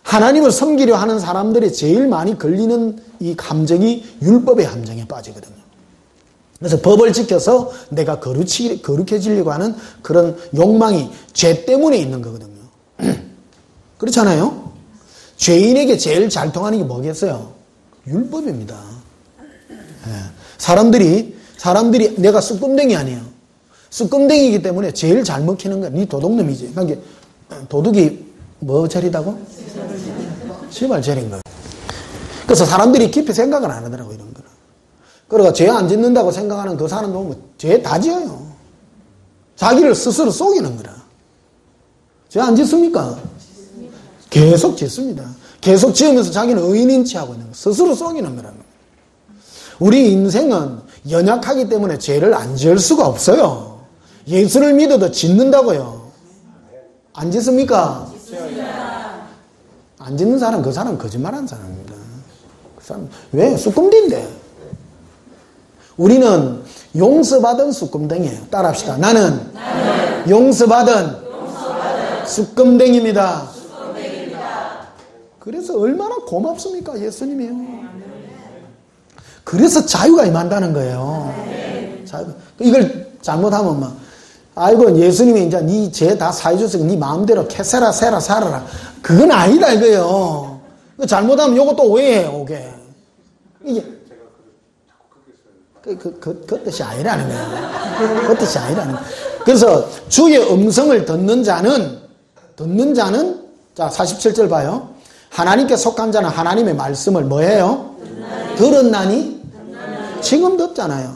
하나님을 섬기려 하는 사람들이 제일 많이 걸리는 이 함정이 율법의 함정에 빠지거든요. 그래서 법을 지켜서 내가 거룩해지려고 하는 그런 욕망이 죄 때문에 있는 거거든요. 그렇잖아요? 죄인에게 제일 잘 통하는 게 뭐겠어요? 율법입니다. 사람들이 내가 쑥금댕이 아니에요. 쑥금댕이기 때문에 제일 잘 먹히는 거야. 네 도둑놈이지. 그러니까 도둑이 뭐 죄리다고? 시발 죄인 거예요. 그래서 사람들이 깊이 생각을 안 하더라고 이런 거는. 그러니까 죄 안 짓는다고 생각하는 그 사람 보면 죄 다 지어요. 자기를 스스로 속이는 거라. 죄 안 짓습니까? 계속 짓습니다. 계속 지으면서 자기는 의인인 체하고 있는 거예요. 스스로 속이는 거라는 거예요. 우리 인생은 연약하기 때문에 죄를 안 지을 수가 없어요. 예수를 믿어도 짓는다고요. 안 짓습니까? 안 짓는 사람, 그 사람 거짓말하는 사람입니다. 그 사람, 왜? 쑥금대인데. 우리는 용서받은 쑥금댕이에요. 따라합시다. 나는 용서받은 쑥금댕입니다. 그래서 얼마나 고맙습니까? 예수님이요. 그래서 자유가 임한다는 거예요. 자유가. 이걸 잘못하면 막, 아이고, 예수님이 이제 네 죄 다 사해줬으니까 네 마음대로 캐세라, 세라, 살아라. 그건 아니다, 이거예요. 잘못하면 요것도 오해해요, 오게. 이게. 그 뜻이 아니라는 거예요. 그 뜻이 아니라는 거예요. 그래서 주의 음성을 듣는 자는, 자, 47절 봐요. 하나님께 속한 자는 하나님의 말씀을 뭐 해요? 들었나니? 지금 듣잖아요.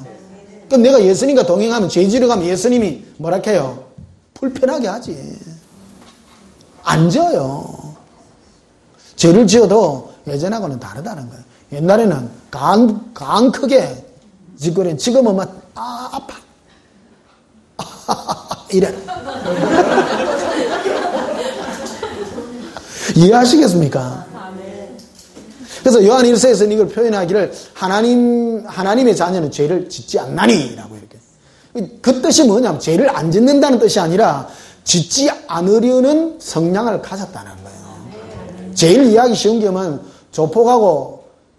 그럼 내가 예수님과 동행하면 죄 지러 가면 예수님이 뭐라 해요? 불편하게 하지. 안 지어요. 죄를 지어도 예전하고는 다르다는 거예요. 옛날에는 강 크게 짓거리는, 지금은 막 아파 이래. 이해하시겠습니까? 그래서 요한 1서에서는 이걸 표현하기를 하나님의 자녀는 죄를 짓지 않나니 라고 이렇게. 그 뜻이 뭐냐면 죄를 안 짓는다는 뜻이 아니라 짓지 않으려는 성향을 가졌다는 거예요. 제일 이해하기 쉬운 게면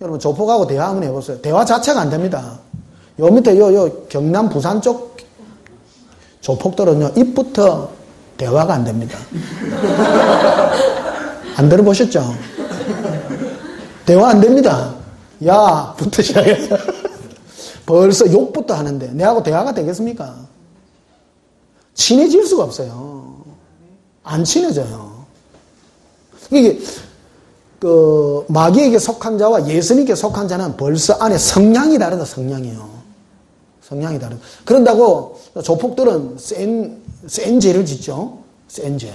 여러분 조폭하고 대화 한번 해보세요. 대화 자체가 안 됩니다. 요 밑에 요 경남 부산 쪽 조폭들은요, 입부터 대화가 안 됩니다. 안 들어보셨죠? 대화 안 됩니다. 야, 부터 시작해서 벌써 욕부터 하는데 내하고 대화가 되겠습니까? 친해질 수가 없어요. 안 친해져요. 이게 마귀에게 속한 자와 예수님께 속한 자는 벌써 안에 성향이 다르다. 성향이요. 성향이 다르다. 그런다고 조폭들은 센 죄를 짓죠. 센 죄.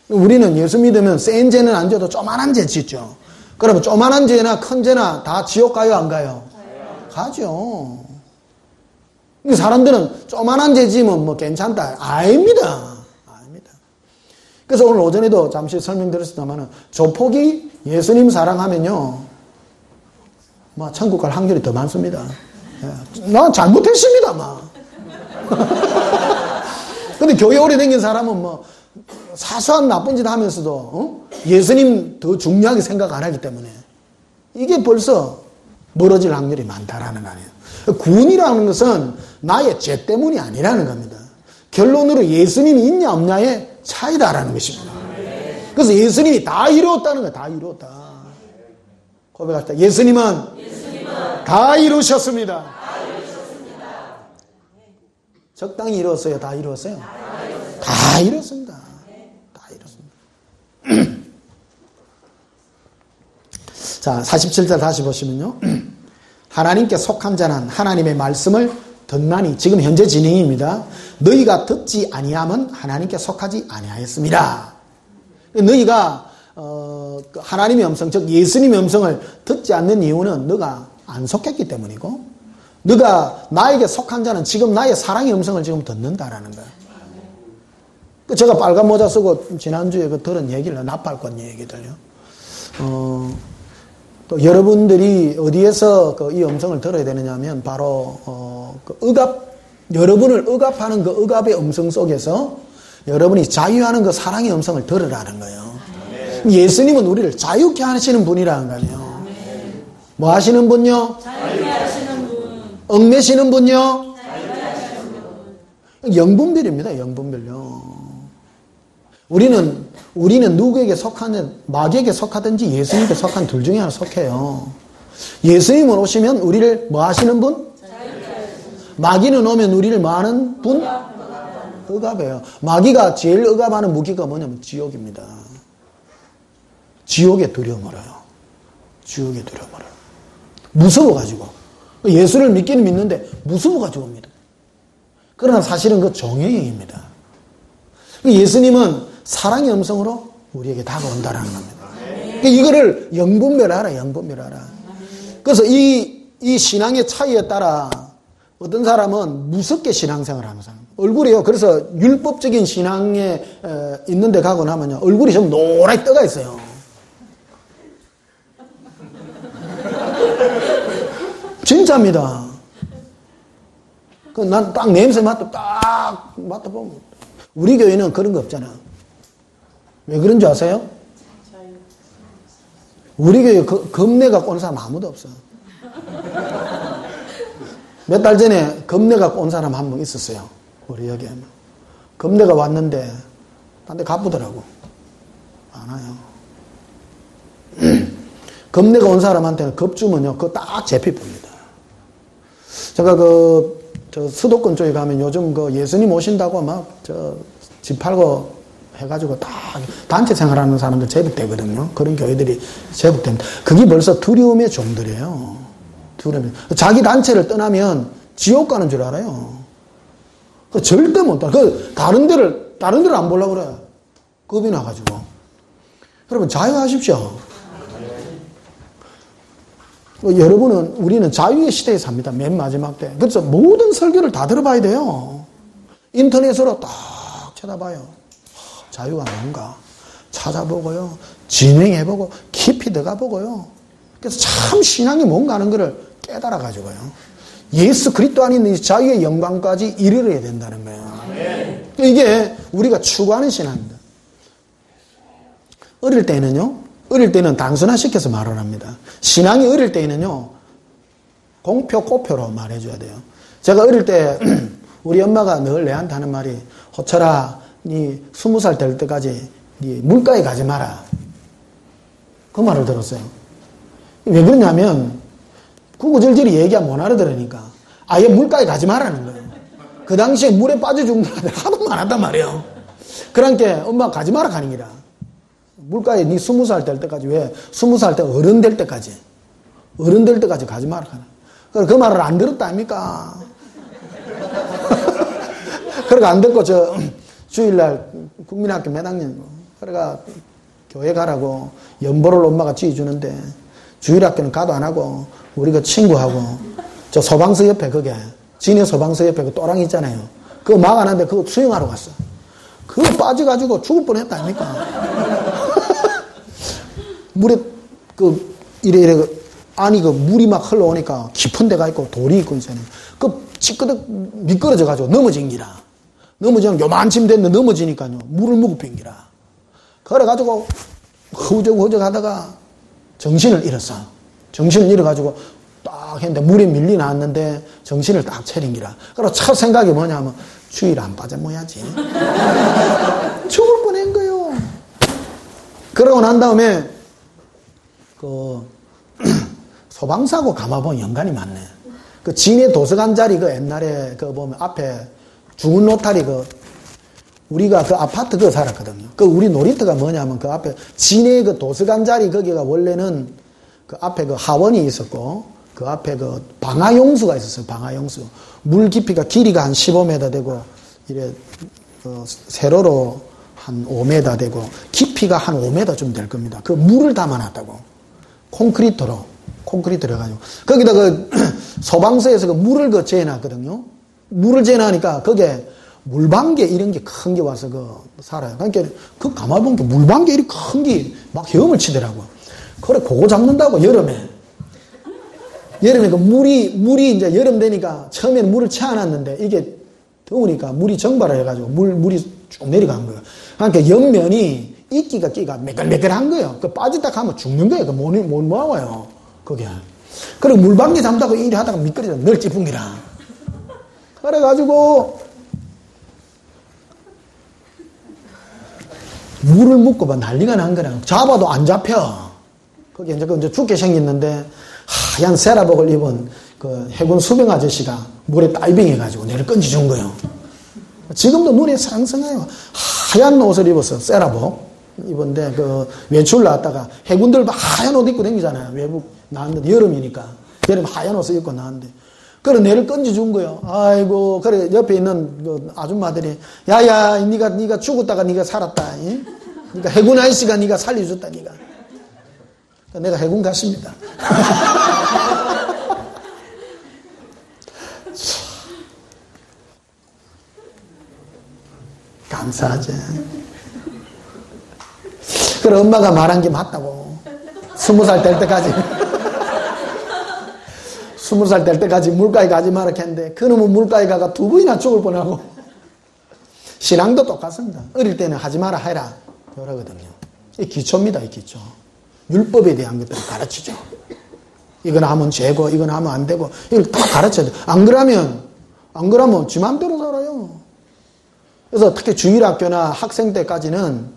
우리는 예수 믿으면 센 죄는 안 져도 조만한 죄 짓죠. 그러면 조만한 죄나 큰 죄나 다 지옥 가요, 안 가요? 가죠. 사람들은 조만한 죄 지면 뭐 괜찮다. 아닙니다. 그래서 오늘 오전에도 잠시 설명드렸습니다만 조폭이 예수님 사랑하면요, 뭐 천국 갈 확률이 더 많습니다. 나 잘못했습니다, 막. 근데 교회 오래 다닌 사람은 뭐 사소한 나쁜 짓 하면서도 예수님 더 중요하게 생각 안 하기 때문에 이게 벌써 멀어질 확률이 많다라는 거 아니에요. 구원이라는 것은 나의 죄 때문이 아니라는 겁니다. 결론으로 예수님이 있냐 없냐의 차이다라는 것입니다. 그래서 예수님이 다 이루었다는 거예요. 다 이루었다. 고백합시다. 예수님은 다 이루셨습니다. 적당히 이루었어요? 다 이루었어요? 다 이루었습니다. 다 이루었습니다. 자, 47절 다시 보시면요. 하나님께 속한 자는 하나님의 말씀을 듣나니, 지금 현재 진행입니다. 너희가 듣지 아니함은 하나님께 속하지 아니하였습니다. 너희가 하나님의 음성, 즉 예수님의 음성을 듣지 않는 이유는 너가 안 속했기 때문이고, 너가 나에게 속한 자는 지금 나의 사랑의 음성을 지금 듣는다라는 거야. 제가 빨간 모자 쓰고 지난주에 들은 얘기를, 나팔꽃 얘기들요. 또 여러분들이 어디에서 이 음성을 들어야 되느냐 하면 바로 여러분을 억압하는 그 억압의 음성 속에서 여러분이 자유하는 그 사랑의 음성을 들으라는 거예요. 예수님은 우리를 자유케 하시는 분이라는 거예요. 뭐 하시는 분요? 자유케 하시는 분. 얽매시는 분요? 자유케 하시는 분. 영분별입니다. 영분별요. 우리는 누구에게 속하는, 마귀에게 속하든지 예수님께 속한 둘 중에 하나 속해요. 예수님은 오시면 우리를 뭐 하시는 분? 마귀는 오면 우리를 뭐 하는 분? 억압해요. 마귀가 제일 억압하는 무기가 뭐냐면 지옥입니다. 지옥에 들여물어요. 지옥에 들여물어요. 무서워가지고. 예수를 믿기는 믿는데 무서워가지고 옵니다. 그러나 사실은 그 정형입니다. 예수님은 사랑의 음성으로 우리에게 다가온다는 겁니다. 이거를 영분별하라, 영분별하라. 그래서 이 신앙의 차이에 따라 어떤 사람은 무섭게 신앙생활을 하는 사람. 얼굴이요. 그래서 율법적인 신앙에 있는데 가고 나면요, 얼굴이 좀 노랗게 떠가 있어요. 진짜입니다. 난 딱 냄새 맡아보면. 우리 교회는 그런 거 없잖아. 왜 그런 줄 아세요? 우리 교회 겁내 갖고 온 사람 아무도 없어. 몇 달 전에 겁내 갖고 온 사람 한 명 있었어요. 우리 여기에. 겁내가 왔는데 딴 데 가쁘더라고. 안 와요. 겁내가 온 사람한테는 겁 주면요, 그거 딱 제피 봅니다. 제가 저 수도권 쪽에 가면 요즘 예수님 오신다고 집 팔고 해가지고 다 단체 생활하는 사람들 제복되거든요. 그런 교회들이 제복됩니다. 그게 벌써 두려움의 종들이에요. 두려움. 자기 단체를 떠나면 지옥 가는 줄 알아요. 절대 못 따라. 다른 데를 안 보려고 그래. 겁이 나가지고. 여러분, 자유하십시오. 여러분은, 우리는 자유의 시대에 삽니다. 맨 마지막 때. 그래서 모든 설교를 다 들어봐야 돼요. 인터넷으로 딱 쳐다봐요. 자유가 뭔가 찾아보고요. 진행해보고, 깊이 들어가보고요. 그래서 참 신앙이 뭔가 하는 것을 깨달아가지고요. 예수 그리스도 안에 있는 자유의 영광까지 이르러야 된다는 거예요. 이게 우리가 추구하는 신앙입니다. 어릴 때는 단순화시켜서 말을 합니다. 신앙이 어릴 때에는요, 공표, 꼬표로 말해줘야 돼요. 제가 어릴 때 우리 엄마가 늘 내한테 하는 말이, 호철아, 니 20살 될 때까지 니 물가에 가지 마라. 그 말을 들었어요. 왜 그러냐면, 구구절절히 얘기하면 못 알아들으니까 아예 물가에 가지 말라는 거예요. 그 당시에 물에 빠져 죽는 사람들 하도 많았단 말이에요. 그러니까 엄마가 가지 마라 하는 기라. 물가에 니 20살 될 때까지, 왜? 20살 때 어른 될 때까지 가지 마라 하는. 그 말을 안 들었다 아닙니까? 그러니까 안 듣고 주일날 국민학교 몇 학년, 그러니까 교회 가라고 연보를 엄마가 지어주는데 주일학교는 가도 안 하고 우리 친구하고 저 소방서 옆에 진해 소방서 옆에 또랑이 있잖아요. 그거 막아놨는데 그거 수영하러 갔어. 그거 빠져가지고 죽을 뻔했다 아닙니까? 물에 이래 안이 물이 막 흘러오니까 깊은 데가 있고 돌이 있고 있잖아요. 찌끄덕 미끄러져가지고 넘어진 기라. 넘어지면 요만침 됐는데 넘어지니까요. 물을 먹고 빈 기라. 그래가지고 허우적허우적 하다가 정신을 잃었어. 정신을 잃어가지고 딱 했는데 물에 밀리 나왔는데 정신을 딱 차린 기라. 그래서 첫 생각이 뭐냐면 주일 안 빠져모야지. 죽을 뻔한 거요. 그러고 난 다음에 소방사고 가마보면 연관이 많네. 진해 도서관 자리 옛날에 보면 앞에 죽은 노타리 우리가 아파트 살았거든요. 우리 놀이터가 뭐냐면 앞에 진해 도서관 자리 거기가 원래는 앞에 하원이 있었고 앞에 방화용수가 있었어요. 방화용수. 물 깊이가 길이가 한 15m 되고 이래 세로로 한 5m 되고 깊이가 한 5m 좀 될 겁니다. 물을 담아놨다고. 콘크리트로 해가지고 거기다 소방서에서 물을 재놨거든요. 물을 재놔니까 거기에 물방개 이런 게 큰 게 와서 살아요. 그러니까 가만히 보니까 물방개 이렇게 큰 게 막 헤엄을 치더라고. 그래, 그거 잡는다고, 여름에 물이 이제 여름 되니까 처음에는 물을 채워놨는데 이게 더우니까 물이 증발을 해가지고 물이 쭉 내려간 거예요. 그러니까 옆면이 끼가 매끌매끌한 거예요. 빠지다 가면 죽는 거예요. 못 모아요. 그게. 그리고 물방개 잡다가 일이 하다가 미끄러져 늘 찌푼 기라. 그래가지고 물을 묻고 막 난리가 난 거라. 잡아도 안 잡혀. 거기 이제 죽게 생겼는데 하얀 세라복을 입은 해군 수병 아저씨가 물에 다이빙 해가지고 내를 건져준 거예요. 지금도 눈에 상상해요. 하얀 옷을 입었어. 세라복 입은데 외출 나왔다가 해군들 하얀 옷 입고 다니잖아요. 외국 나왔는데 여름이니까 여름 하얀 옷을 입고 나왔는데 그래 내를 건져준 거예요. 아이고 그래 옆에 있는 아줌마들이 야야 네가 죽었다가 네가 살았다. 그러니까 해군 아저씨가 네가 살려줬다 네가. 내가 해군 갔습니다. 감사하지. 그래 엄마가 말한 게 맞다고. 20살 될 때까지 20살 될 때까지 물가에 가지 마라 했는데 그놈은 물가에 가가 2번이나 죽을 뻔하고. 신앙도 똑같습니다. 어릴 때는 하지 마라 해라 그러거든요. 이 기초입니다. 이 기초. 율법에 대한 것들을 가르치죠. 이건 하면 죄고 이건 하면 안 되고 이걸 다 가르쳐야 돼요. 안 그러면 지 맘대로 살아요. 그래서 특히 주일학교나 학생 때까지는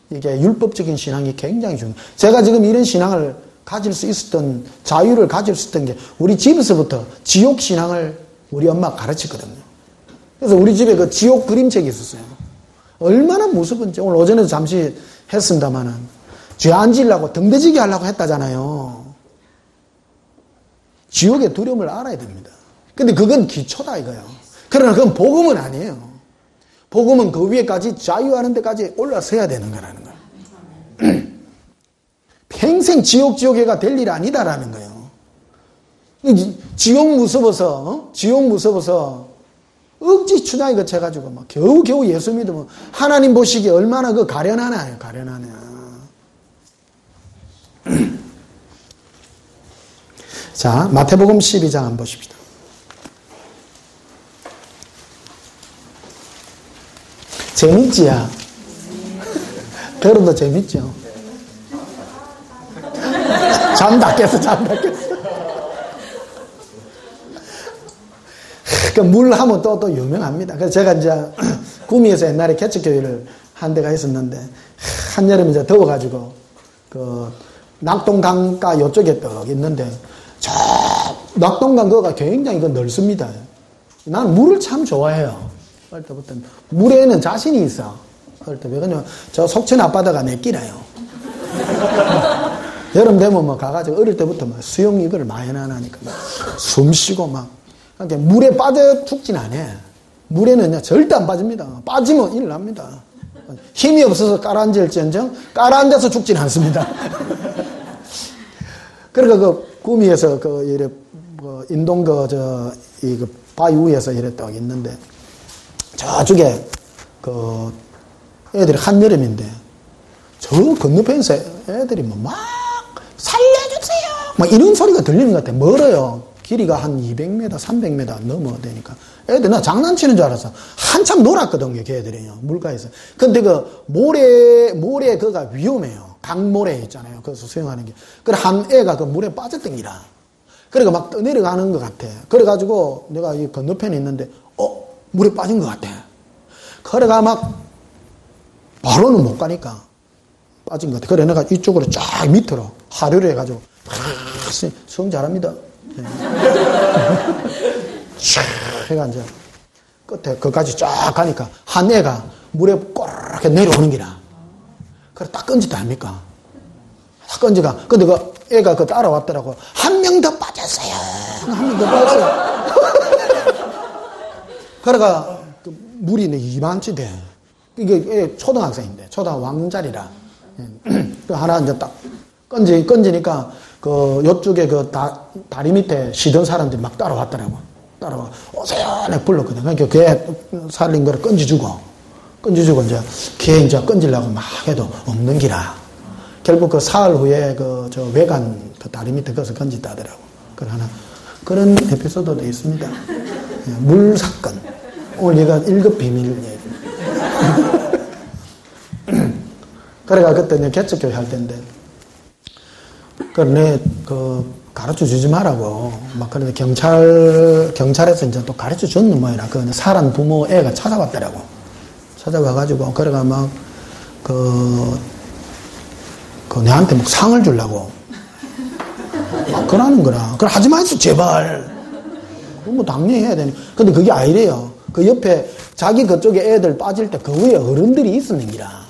이게 율법적인 신앙이 굉장히 중요해요. 제가 지금 이런 신앙을 가질 수 있었던, 자유를 가질 수 있던 게 우리 집에서부터 지옥신앙을 우리 엄마가 가르쳤거든요. 그래서 우리 집에 그 지옥 그림책이 있었어요. 얼마나 무서운지. 오늘 오전에도 잠시 했습니다마는 죄 안 지으려고 등대지게 하려고 했다잖아요. 지옥의 두려움을 알아야 됩니다. 근데 그건 기초다 이거예요. 그러나 그건 복음은 아니에요. 복음은 그 위에까지 자유하는 데까지 올라서야 되는 거라는 거예요. 평생 지옥해가 될 일 아니다라는 거예요. 지옥 무서워서 억지 추장이 거쳐가지고 막 겨우 예수 믿으면 하나님 보시기에 얼마나 그 가련하나요, 가련하냐. 자, 마태복음 12장 한번 보십시다. 재밌지야? 들어도 재밌죠? 잠 다 깼어. 그 물 하면 또 유명합니다. 그래서 제가 이제 구미에서 옛날에 개척교회를 한 데가 있었는데, 한여름 이제 더워가지고, 그, 낙동강가 요쪽에 떡 있는데, 저, 낙동강 거가 굉장히 넓습니다. 나는 물을 참 좋아해요. 어릴 때부터. 물에는 자신이 있어. 어릴 때. 왜냐면, 저 속천 앞바다가 내 끼라요. 여름 되면 뭐 가가지고 어릴 때부터 막 수영 이거를 많이 하니까 숨 쉬고 막. 그러니까 물에 빠져 죽진 않아. 물에는 절대 안 빠집니다. 빠지면 일 납니다. 힘이 없어서 깔아앉을지언정 깔아앉아서 죽진 않습니다. 그러니까 그 구미에서 그 이래 뭐 인동 이 바위 위에서 이래 딱 있는데 저쪽에 그 애들이 한여름인데 저 건너편에서 애들이 막 살려주세요 막 이런 소리가 들리는 것 같아. 멀어요. 길이가 한 200m, 300m 넘어 되니까. 애들 나 장난치는 줄 알았어. 한참 놀았거든요, 걔들이요. 물가에서. 근데 그 모래 그가 위험해요. 강모래 있잖아요. 거기서 수영하는 게. 그래 한 애가 그 물에 빠졌던 기라. 그러니까 막 떠내려가는 것 같아. 그래가지고 내가 이 건너편에 있는데 물에 빠진 것 같아. 그래가 막 바로는 못 가니까 빠진 것 같아. 그래 내가 이쪽으로 쫙 밑으로 하류를 해가지고 수영 잘합니다. 쫙 해가 이제 끝에 거기까지 쫙 가니까 한 애가 물에 꼬르르 내려오는 기라. 그래 딱 건지다 아닙니까? 딱 건지가. 근데 그 애가 그 따라왔더라고. 한 명 더 빠졌어요. 한 명 더 빠졌어요. 그래가 그 물이 이만치 돼. 이게 초등학생인데 초등 왕자리라. 그 하나 이제 딱 건지니까 그 요쪽에 그 다리 밑에 쉬던 사람들이 막 따라왔더라고. 따라와 오세요. 내가 불렀거든. 그러니까 걔 살린 거를 건지주고 이제 걔 이제 건지려고 막 해도 없는 기라. 결국 그 사흘 후에 그 저 외관 그 다리 밑에 거기서 건지다 하더라고. 그런 에피소드도 있습니다. 물 사건. 오늘 얘가 1급 비밀 얘기. 그래가 그때 내 개척교회 할 때인데. 그래, 가르쳐 주지 말라고. 막, 그런데 경찰에서 이제 또 가르쳐 줬는 모양이라. 그, 사람 부모 애가 찾아왔더라고. 찾아와가지고, 그래가 막, 내한테 막 상을 주려고. 막, 그러는 거라. 그래, 하지 마세요, 제발. 뭐, 당연히 해야 되니. 근데 그게 아니래요. 그 옆에, 자기 그쪽에 애들 빠질 때 그 위에 어른들이 있었는 기라.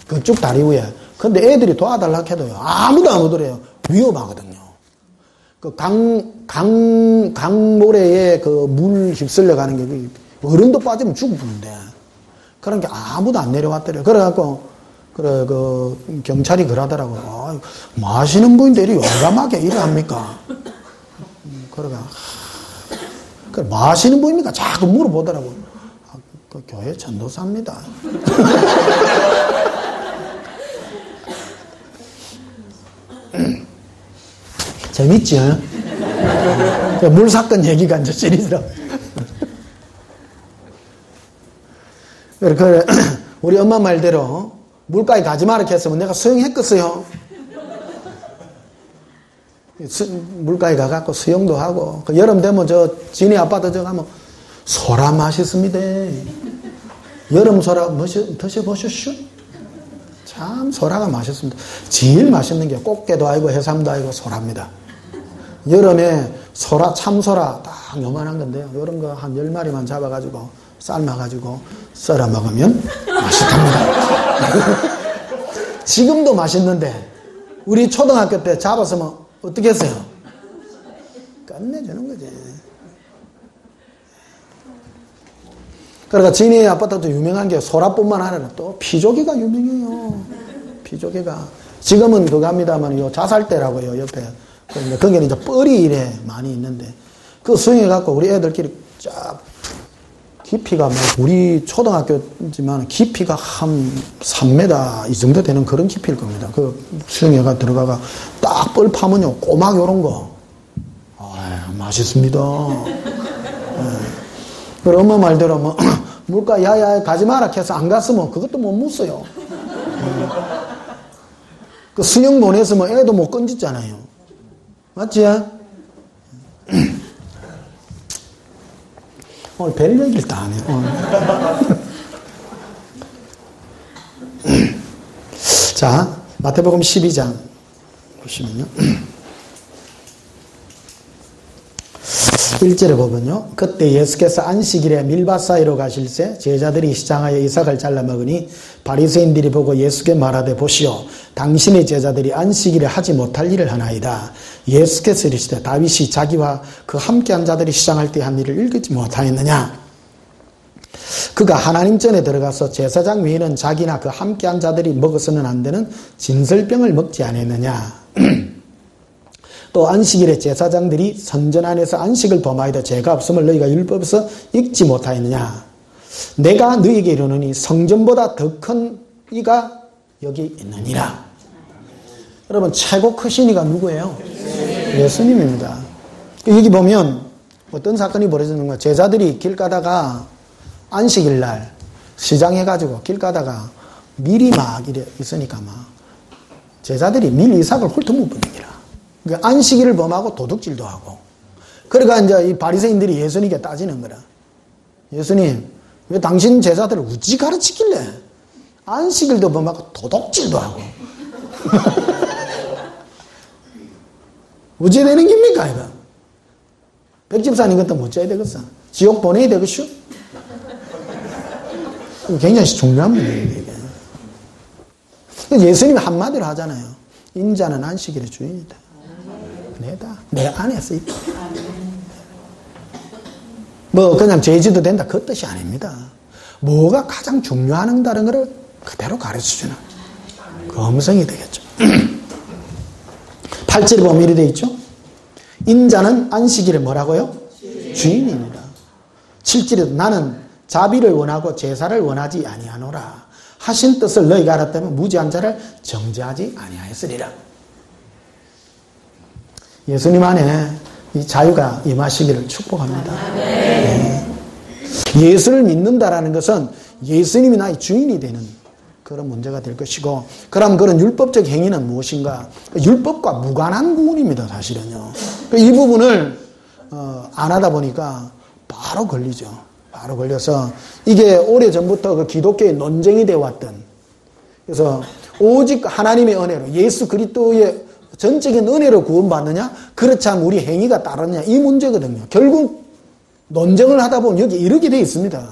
그쪽 다리 위에. 근데 애들이 도와달라고 해도요. 아무도 안 오더래요. 위험하거든요. 그 강모래에 그 물 휩쓸려 가는 게 어른도 빠지면 죽는데. 그런 게 아무도 안 내려왔더래요. 그래갖고, 그 경찰이 그러더라고. 뭐 하시는 분인데 이리 용감하게 일을 합니까? 그래, 뭐 하시는 분입니까? 자꾸 물어보더라고. 그 교회 전도사입니다. 재밌지? 물 사건 얘기가 이제 시리즈로. 그래, 우리 엄마 말대로 물가에 가지 마라 했으면 내가 수영했겠어요. 물가에 가갖고 수영도 하고, 여름 되면 저 진해 아파트 저 가면 소라 맛있습니다. 여름 소라 드셔보셨슈? 참 소라가 맛있습니다. 제일 맛있는 게 꽃게도 아니고 해삼도 아니고 소라입니다. 여름에 소라, 참소라 딱 요만한 건데요. 이런 거 한 10마리만 잡아가지고 삶아가지고 썰어 먹으면 맛있답니다. 지금도 맛있는데 우리 초등학교 때 잡았으면 어떻게 했어요? 끝내주는 거지. 그러니까 진해 아파트도 유명한 게 소라뿐만 아니라 또 피조개가 유명해요. 피조개가. 지금은 그거 합니다만 요 자살대라고요, 옆에. 거기는 이제 뻘이 이래 많이 있는데 그 수영해갖고 우리 애들끼리 쫙 깊이가 뭐 우리 초등학교지만 깊이가 한 3m 이 정도 되는 그런 깊이일 겁니다. 그 수영회가 들어가가 딱 뻘 파면요 꼬막 요런 거 맛있습니다. 그리고 엄마 말대로 뭐 물가 야야 가지 마라 해서 안 갔으면 그것도 못 묻어요. 그 수영 보냈으면 애도 못 건졌잖아요. 맞지? 오늘 별 얘기를 다 하네. 자, 마태복음 12장 보시면요. 1절에 보면요. 그때 예수께서 안식일에 밀밭 사이로 가실새 제자들이 시장하여 이삭을 잘라 먹으니 바리새인들이 보고 예수께 말하되 보시오 당신의 제자들이 안식일에 하지 못할 일을 하나이다. 예수께서 이르시되 다윗이 자기와 그 함께한 자들이 시장할 때 한 일을 읽지 못하였느냐. 그가 하나님 전에 들어가서 제사장 외에는 자기나 그 함께한 자들이 먹어서는 안 되는 진설병을 먹지 않았느냐. 또 안식일에 제사장들이 선전 안에서 안식을 범하여도 죄가 없음을 너희가 율법에서 읽지 못하였느냐. 내가 너희에게 이르노니 성전보다 더 큰 이가 여기 있느니라. 여러분 최고 크신 이가 누구예요? 예수님입니다. 여기 보면 어떤 사건이 벌어지는가. 제자들이 길 가다가 안식일 날 시장해 가지고 길 가다가 밀이 막 이래 있으니까 막 제자들이 밀 이삭을 훑어못 버리니라. 그러니까 안식일을 범하고 도둑질도 하고. 그러니까 이제 이 바리새인들이 예수님께 따지는 거라. 예수님, 왜 당신 제자들을 어찌 가르치길래 안식일도 범하고 도둑질도 하고. 어찌 되는 겁니까, 이거? 백집사님 같은 못 져야 되겠어? 지옥 보내야 되겠슈? 굉장히 중요한 문제입니다, 이게. 예수님이 한마디로 하잖아요. 인자는 안식일의 주인이다. 내 안에서 있다. 뭐 그냥 죄지도 된다 그 뜻이 아닙니다. 뭐가 가장 중요하다는 것을 그대로 가르쳐주는 그 음성이 되겠죠. 8절에 보면 이렇게 되어 있죠. 인자는 안식일에 뭐라고요? 주인입니다. 7절에도 나는 자비를 원하고 제사를 원하지 아니하노라. 하신 뜻을 너희가 알았다면 무지한 자를 정죄하지 아니하였으리라. 예수님 안에 이 자유가 임하시기를 축복합니다. 네. 예수를 믿는다라는 것은 예수님이 나의 주인이 되는 그런 문제가 될 것이고, 그럼 그런 율법적 행위는 무엇인가? 율법과 무관한 부분입니다, 사실은요. 이 부분을 안 하다 보니까 바로 걸리죠. 바로 걸려서 이게 오래전부터 그 기독교의 논쟁이 되어 왔던, 그래서 오직 하나님의 은혜로 예수 그리스도의 전적인 은혜로 구원받느냐, 그렇지 않으면 우리 행위가 따르느냐, 이 문제거든요. 결국 논쟁을 하다 보면 여기 이르게 되어 있습니다.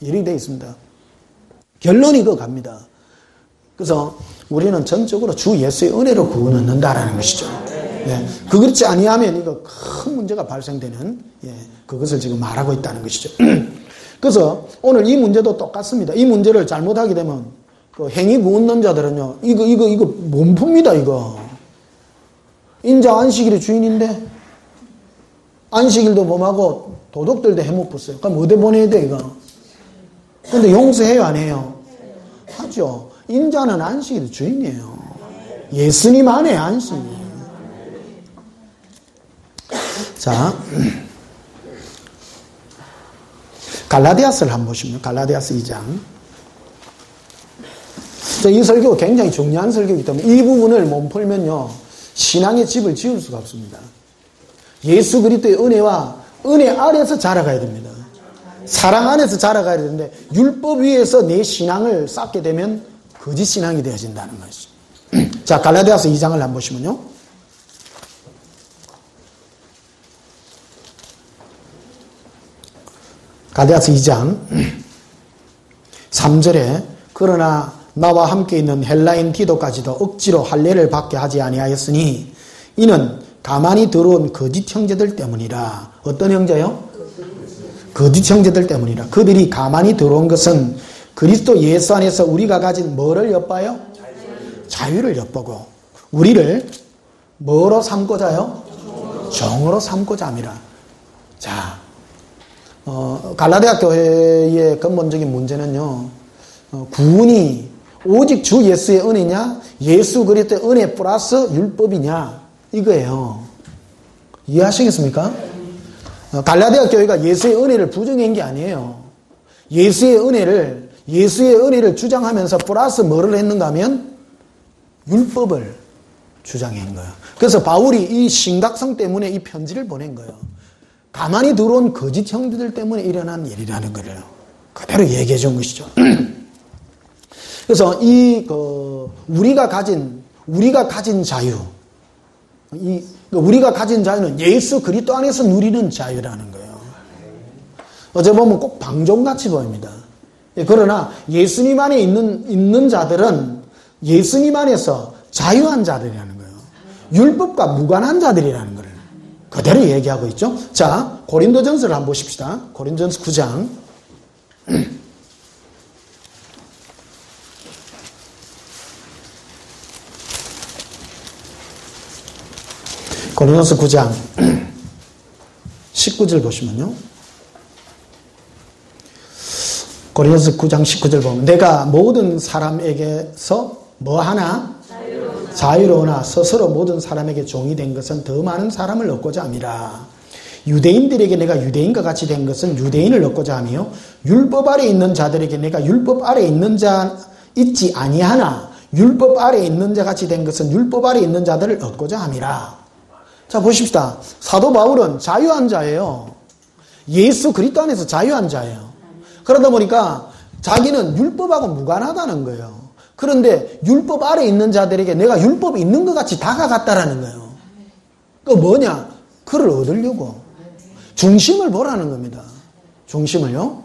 이르게 되어 있습니다. 결론이 그거 갑니다. 그래서 우리는 전적으로 주 예수의 은혜로 구원 얻는다라는 것이죠. 네. 그렇지 아니하면 이거 큰 문제가 발생되는, 그것을 지금 말하고 있다는 것이죠. 그래서 오늘 이 문제도 똑같습니다. 이 문제를 잘못하게 되면 그 행위 구원론 자들은요, 이거 몸풉니다, 이거. 인자 안식일의 주인인데 안식일도 범하고 도둑들도 해못 붙어요. 그럼 어디 보내야 돼, 이거? 근데 용서해요, 안 해요? 하죠. 인자는 안식일의 주인이에요. 예수님 안에 안식이에요. 자, 갈라디아서를 한번 보시면, 갈라디아서 2장. 이 설교 굉장히 중요한 설교이기 때문에 이 부분을 몸풀면요, 신앙의 집을 지을 수가 없습니다. 예수 그리스도의 은혜와 은혜 아래에서 자라가야 됩니다. 사랑 안에서 자라가야 되는데 율법 위에서 내 신앙을 쌓게 되면 거짓 신앙이 되어진다는 것이죠. 자, 갈라디아서 2장을 한번 보시면요. 갈라디아서 2장 3절에 그러나 나와 함께 있는 헬라인 디도까지도 억지로 할례를 받게 하지 아니하였으니 이는 가만히 들어온 거짓 형제들 때문이라. 어떤 형제요? 거짓 형제들 때문이라. 그들이 가만히 들어온 것은 그리스도 예수 안에서 우리가 가진 뭐를 엿봐요? 자유를 엿보고 우리를 뭐로 삼고자요? 정으로 삼고자 함이라. 자, 갈라디아 교회의 근본적인 문제는요, 구원이 오직 주 예수의 은혜냐, 예수 그리스도의 은혜 플러스 율법이냐, 이거예요. 이해하시겠습니까? 갈라디아 교회가 예수의 은혜를 부정한 게 아니에요. 예수의 은혜를 주장하면서 플러스 뭐를 했는가 하면 율법을 주장한 거예요. 그래서 바울이 이 심각성 때문에 이 편지를 보낸 거예요. 가만히 들어온 거짓 형제들 때문에 일어난 일이라는 거예요. 그대로 얘기해 준 것이죠. 그래서 우리가 가진 자유, 우리가 가진 자유는 예수 그리스도 안에서 누리는 자유라는 거예요. 어제 보면 꼭 방종같이 보입니다. 그러나 예수님 안에 있는 자들은 예수님 안에서 자유한 자들이라는 거예요. 율법과 무관한 자들이라는 거예요. 그대로 얘기하고 있죠. 자, 고린도전서를 한번 보십시다. 고린도전서 9장. 고린도전서 9장 19절 보시면요. 고린도전서 9장 19절 보면 내가 모든 사람에게서 뭐하나? 자유로우나 스스로 모든 사람에게 종이 된 것은 더 많은 사람을 얻고자 함이라. 유대인들에게 내가 유대인과 같이 된 것은 유대인을 얻고자 하며 율법 아래 있는 자들에게 내가 율법 아래 있는 자 있지 아니하나 율법 아래 있는 자 같이 된 것은 율법 아래 있는 자들을 얻고자 함이라. 자, 보십시다. 사도 바울은 자유한 자예요. 예수 그리스도 안에서 자유한 자예요. 그러다 보니까 자기는 율법하고 무관하다는 거예요. 그런데 율법 아래 있는 자들에게 내가 율법이 있는 것 같이 다가갔다라는 거예요. 그 뭐냐? 그를 얻으려고. 중심을 보라는 겁니다. 중심을요.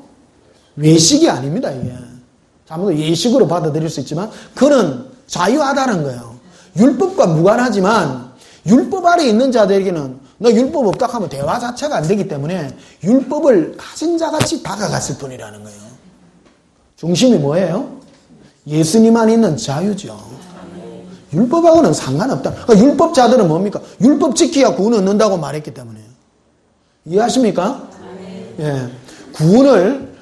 외식이 아닙니다, 이게. 아무도 예식으로 받아들일 수 있지만 그는 자유하다는 거예요. 율법과 무관하지만 율법 아래 있는 자들에게는 너 율법 없다 하면 대화 자체가 안 되기 때문에 율법을 가진 자같이 다가갔을 뿐이라는 거예요. 중심이 뭐예요? 예수님 안에 있는 자유죠. 율법하고는 상관없다. 그러니까 율법자들은 뭡니까? 율법 지키야 구원 얻는다고 말했기 때문에. 이해하십니까? 예. 구원을,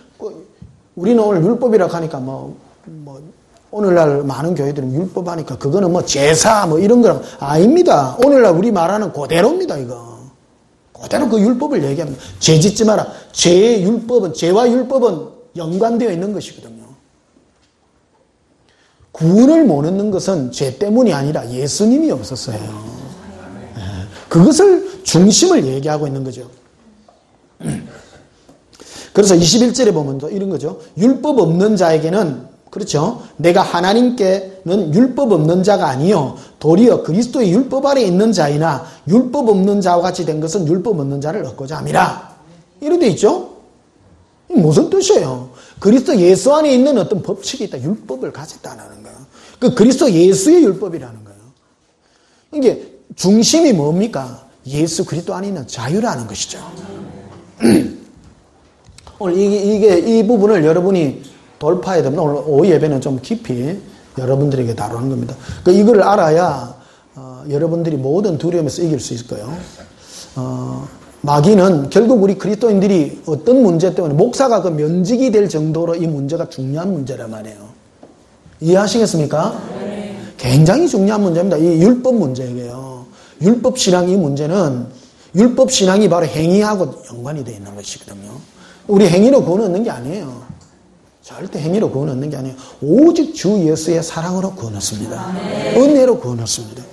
우리는 오늘 율법이라고 하니까 오늘날 많은 교회들은 율법 하니까 그거는 제사 이런 거랑 아닙니다. 오늘날 우리 말하는 그대로입니다, 이거. 그대로 그 율법을 얘기합니다. 죄 짓지 마라. 죄와 율법은 연관되어 있는 것이거든요. 구원을 못 얻는 것은 죄 때문이 아니라 예수님이 없었어요. 그것을 중심을 얘기하고 있는 거죠. 그래서 21절에 보면 이런 거죠. 율법 없는 자에게는, 그렇죠, 내가 하나님께는 율법 없는 자가 아니요 도리어 그리스도의 율법 아래 있는 자이나 율법 없는 자와 같이 된 것은 율법 없는 자를 얻고자 함이라. 이렇게 돼 있죠. 무슨 뜻이에요? 그리스도 예수 안에 있는 어떤 법칙이 있다. 율법을 가졌다는 거예요. 그 그리스도 예수의 율법이라는 거예요. 이게 중심이 뭡니까? 예수 그리스도 안에 있는 자유라는 것이죠. 오늘 이 부분을 여러분이 돌파해야 됩니다. 오늘 오후 예배는 좀 깊이 여러분들에게 다루는 겁니다. 이걸 알아야 여러분들이 모든 두려움에서 이길 수 있을 거예요. 마귀는 결국 우리 그리스도인들이 어떤 문제 때문에 목사가 그 면직이 될 정도로 이 문제가 중요한 문제란 말이에요. 이해하시겠습니까? 네. 굉장히 중요한 문제입니다. 이 율법 문제예요. 율법 신앙 이 문제는 율법 신앙이 바로 행위하고 연관이 되어 있는 것이거든요. 우리 행위로 구원 얻는 게 아니에요. 절대 행위로 구원 얻는 게 아니에요. 오직 주 예수의 사랑으로 구원 얻습니다. 은혜로 구원 얻습니다.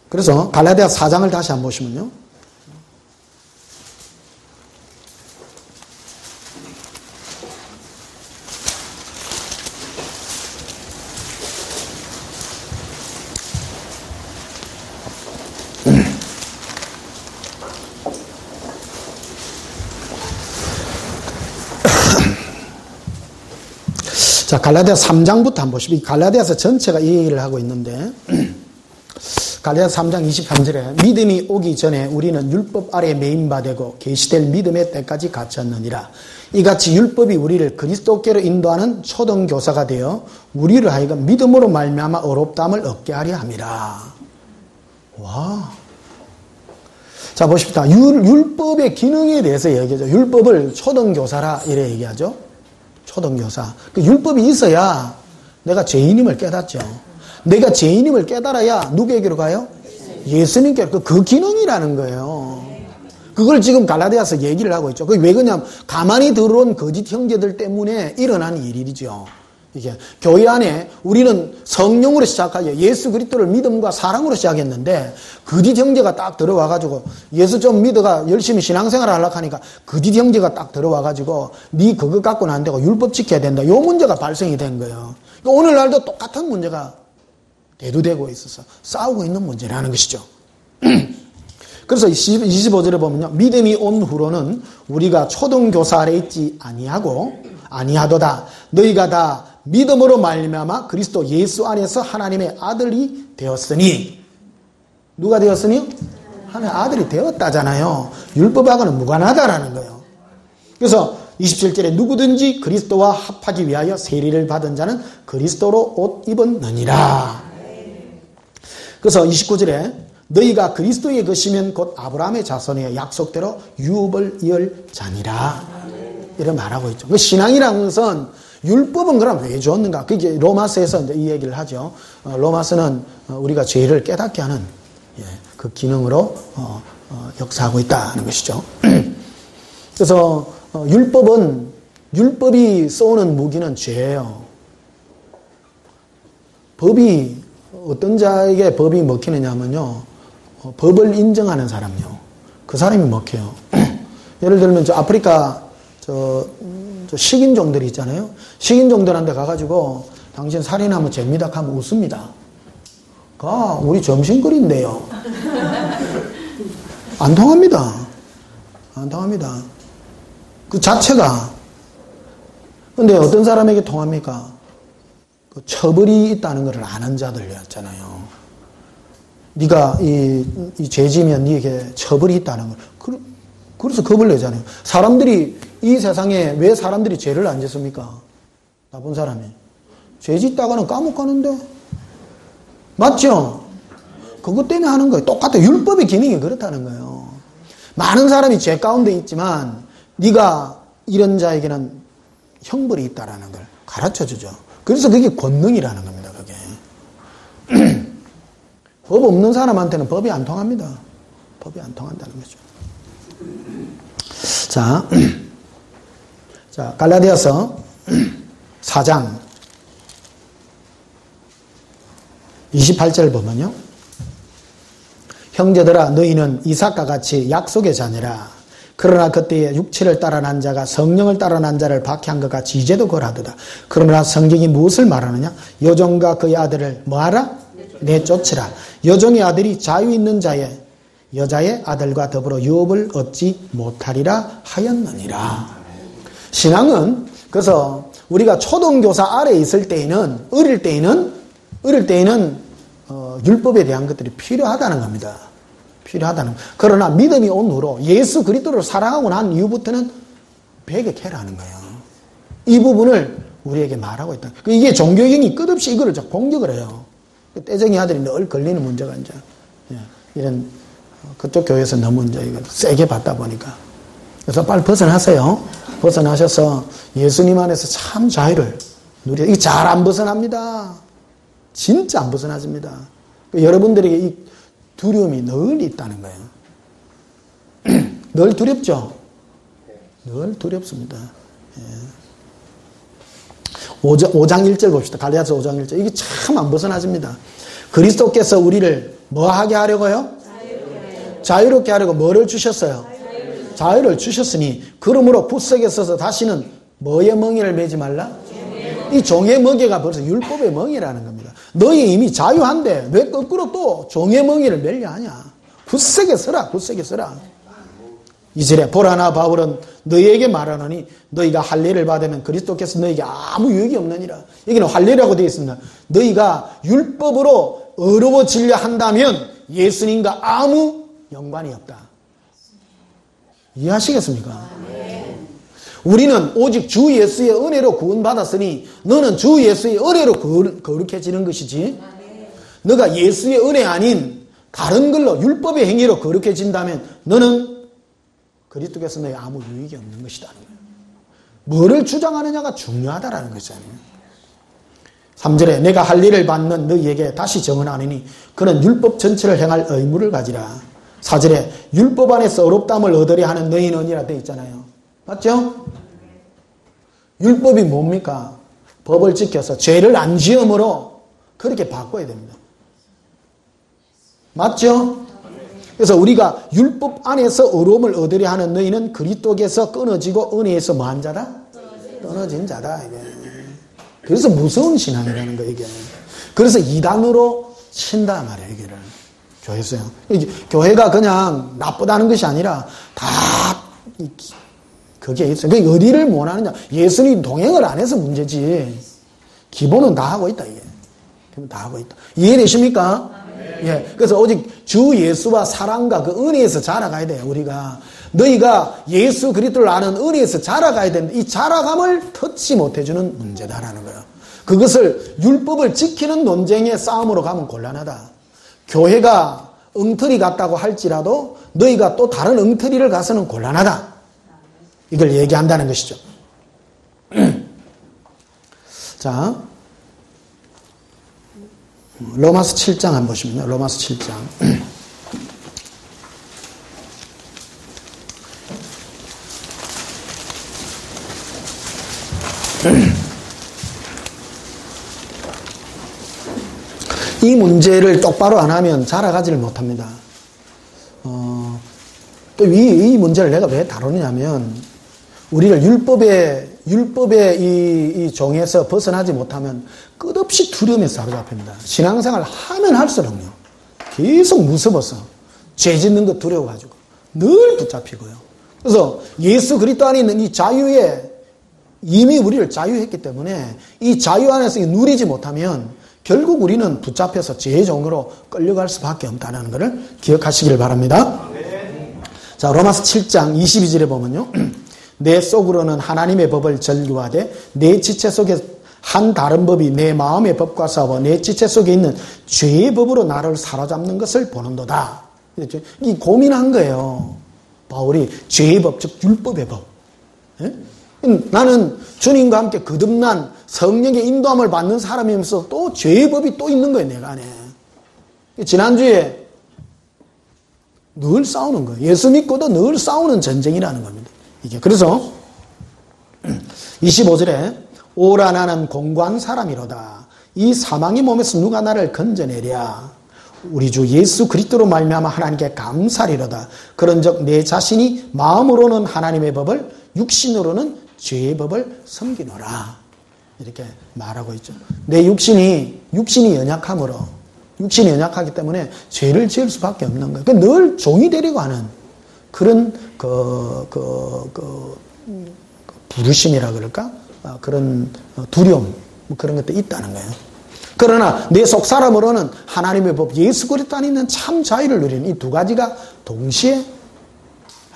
그래서 갈라디아 4장을 다시 한번 보시면요. 자, 갈라디아서 3장부터 한번 보십시오. 이 갈라디아서 전체가 이 얘기를 하고 있는데, 갈라디아서 3장 23절에 믿음이 오기 전에 우리는 율법 아래에 매인바되고 계시될 믿음의 때까지 갇혔느니라. 이같이 율법이 우리를 그리스도께로 인도하는 초등교사가 되어 우리를 하여금 믿음으로 말미암아 의롭다함을 얻게 하려 함이라. 와. 자, 보십시다. 율법의 기능에 대해서 얘기하죠. 율법을 초등교사라 이래 얘기하죠. 초등교사. 그 율법이 있어야 내가 죄인임을 깨닫죠. 내가 죄인임을 깨달아야 누구에게로 가요? 예수님께로. 그 기능이라는 거예요. 그걸 지금 갈라디아서 얘기를 하고 있죠. 그게 왜 그러냐면 가만히 들어온 거짓 형제들 때문에 일어나는 일이죠. 이게 교회 안에 우리는 성령으로 시작하죠. 예수 그리스도를 믿음과 사랑으로 시작했는데 거짓 형제가 딱 들어와가지고 예수 좀 믿어가 열심히 신앙생활을 하려고 하니까 거짓 형제가 딱 들어와가지고 네 그거 갖고는 안 되고 율법 지켜야 된다. 요 문제가 발생이 된 거예요. 그러니까 오늘날도 똑같은 문제가 대두되고 있어서 싸우고 있는 문제라는 것이죠. 그래서 25절에 보면요. 믿음이 온 후로는 우리가 초등교사 아래 있지 아니하도다. 너희가 다 믿음으로 말미암아 그리스도 예수 안에서 하나님의 아들이 되었으니. 누가 되었으니? 하나님의 아들이 되었다잖아요. 율법하고는 무관하다라는 거예요. 그래서 27절에 누구든지 그리스도와 합하기 위하여 세리를 받은 자는 그리스도로 옷 입었느니라. 그래서 29절에 너희가 그리스도에 것이면 곧 아브라함의 자손이여 약속대로 유업을 이을 자니라. 이런 말하고 있죠. 그 신앙이라는 것은 율법은 그럼 왜 줬는가? 그게 로마서에서 이제 이 얘기를 하죠. 로마서는 우리가 죄를 깨닫게 하는 그 기능으로 역사하고 있다는 것이죠. 그래서 율법이 쏘는 무기는 죄예요. 법이 어떤 자에게 법이 먹히느냐면요. 법을 인정하는 사람요. 그 사람이 먹혀요. 예를 들면 저 아프리카 저 식인종들이 있잖아요. 식인종들한테 가가지고 당신 살인하면 죄입니다 하면 웃습니다. 우리 점심거리인데요. 안 통합니다. 안 통합니다. 그 자체가. 근데 어떤 사람에게 통합니까? 그 처벌이 있다는 것을 아는 자들이었잖아요. 네가 이 죄지면 네게 처벌이 있다는 걸. 그래서 겁을 내잖아요. 사람들이 이 세상에 왜 사람들이 죄를 안 짓습니까? 나쁜 사람이. 죄 짓다가는 감옥 가는데. 맞죠? 그것 때문에 하는 거예요. 똑같아요. 율법의 기능이 그렇다는 거예요. 많은 사람이 죄 가운데 있지만 네가 이런 자에게는 형벌이 있다라는 걸 가르쳐주죠. 그래서 그게 권능이라는 겁니다. 그게. 법 없는 사람한테는 법이 안 통합니다. 법이 안 통한다는 거죠. 자, 갈라디아서 4장 28절 보면요. 형제들아 너희는 이삭과 같이 약속의 자녀라. 그러나 그때에 육체를 따라 난 자가 성령을 따라 난 자를 박해한 것 같이 이제도 그러하도다. 그러나 성경이 무엇을 말하느냐? 여종과 그의 아들을 뭐하라? 내쫓으라. 여종의 아들이 자유 있는 자의 여자의 아들과 더불어 유업을 얻지 못하리라 하였느니라. 신앙은 그래서 우리가 초등교사 아래에 있을 때에는 어릴 때에는 율법에 대한 것들이 필요하다는 겁니다. 필요하다는. 그러나 믿음이 온 후로 예수 그리스도를 사랑하고 난 이후부터는 배격해라는 거예요. 이 부분을 우리에게 말하고 있다. 이게 종교경이 끝없이 이거를 공격을 해요. 떼쟁이 아들이 늘 걸리는 문제가 이제 이런 그쪽 교회에서 너무 이제 이걸 세게 받다 보니까. 그래서 빨리 벗어나세요. 벗어나셔서 예수님 안에서 참 자유를 누려. 이게 잘 안 벗어납니다. 진짜 안 벗어나집니다. 여러분들에게 이 두려움이 늘 있다는 거예요. 늘 두렵죠? 늘 두렵습니다. 5장 1절 봅시다. 갈라디아서 5장 1절. 이게 참 안 벗어나집니다. 그리스도께서 우리를 뭐 하게 하려고요? 자유롭게 하려고 뭐를 주셨어요? 자유를 주셨으니 그러므로 굳세게 서서 다시는 뭐의 멍에를 매지 말라? 이 종의 멍에가 벌써 율법의 멍에라는 겁니다. 너희 이미 자유한데 왜 거꾸로 또 종의 멍에를 매려 하냐? 굳세게 서라. 굳세게 서라. 2절에 보라나 바울은 너희에게 말하노니 너희가 할례를 받으면 그리스도께서 너희에게 아무 유익이 없느니라. 여기는 할례라고 되어 있습니다. 너희가 율법으로 어려워지려 한다면 예수님과 아무 연관이 없다. 이해하시겠습니까? 우리는 오직 주 예수의 은혜로 구원받았으니 너는 주 예수의 은혜로 거룩해지는 것이지, 너가 예수의 은혜 아닌 다른 걸로 율법의 행위로 거룩해진다면 너는 그리스도께서 너의 아무 유익이 없는 것이다. 뭐를 주장하느냐가 중요하다라는 것이잖아요. 3절에 내가 할례를 받는 너희에게 다시 정언하노니 그는 율법 전체를 행할 의무를 가지라. 4절에 율법 안에서 어렵담을 얻으려 하는 너희는이라 되어 있잖아요. 맞죠? 율법이 뭡니까? 법을 지켜서 죄를 안 지음으로 그렇게 바꿔야 됩니다. 맞죠? 그래서 우리가 율법 안에서 어려움을 얻으려 하는 너희는 그리스도께서 끊어지고 은혜에서 뭐한 자다? 떨어진 자다. 이게. 그래서 무서운 신앙이라는 거 이게. 그래서 이단으로 친다 말이에요. 이게를. 교회에서요. 교회가 그냥 나쁘다는 것이 아니라 다 그게 있어요. 그게 어디를 원하느냐. 예수님 동행을 안 해서 문제지. 기본은 다 하고 있다 이게. 기본 다 하고 있다. 이해되십니까? 예, 그래서 오직 주 예수와 사랑과 그 은혜에서 자라가야 돼요. 우리가 너희가 예수 그리스도를 아는 은혜에서 자라가야 되는데 이 자라감을 터치 못해주는 문제다라는 거예요. 그것을 율법을 지키는 논쟁의 싸움으로 가면 곤란하다. 교회가 엉터리 같다고 할지라도 너희가 또 다른 엉터리를 가서는 곤란하다. 이걸 얘기한다는 것이죠. 자, 로마서 7장 한번 보시면요. 로마서 7장. 이 문제를 똑바로 안 하면 자라가지를 못합니다. 또 이 문제를 내가 왜 다루느냐면 우리를 율법의 이 종에서 벗어나지 못하면 끝없이 두려움에 사로잡힙니다. 신앙생활 하면 할수록요. 계속 무서워서 죄 짓는 거 두려워가지고 늘 붙잡히고요. 그래서 예수 그리스도 안에 있는 이 자유에 이미 우리를 자유했기 때문에 이 자유 안에서 누리지 못하면 결국 우리는 붙잡혀서 죄의 종으로 끌려갈 수밖에 없다는 것을 기억하시기를 바랍니다. 자, 로마서 7장 22절에 보면요. 내 속으로는 하나님의 법을 절규하되 내 지체 속에 한 다른 법이 내 마음의 법과 싸워 내 지체 속에 있는 죄의 법으로 나를 사로잡는 것을 보는도다. 이 고민한 거예요. 바울이 죄의 법, 즉 율법의 법. 예? 나는 주님과 함께 거듭난 성령의 인도함을 받는 사람이면서 또 죄의 법이 또 있는 거예요. 내가 안에. 지난주에 늘 싸우는 거예요. 예수 믿고도 늘 싸우는 전쟁이라는 겁니다. 이게 그래서 25절에 오라 나는 공고한 사람이로다. 이 사망의 몸에서 누가 나를 건져내랴. 우리 주 예수 그리스도로 말미암아 하나님께 감사리로다. 그런즉 내 자신이 마음으로는 하나님의 법을 육신으로는 죄의 법을 섬기노라. 이렇게 말하고 있죠. 내 육신이 연약하기 때문에 죄를 지을 수밖에 없는 거예요. 그러니까 늘 종이 되려고 하는 그런 부르심이라 그럴까? 그런 두려움, 그런 것도 있다는 거예요. 그러나 내 속 사람으로는 하나님의 법, 예수 그리스도 안에 있는 참 자유를 누리는 이 두 가지가 동시에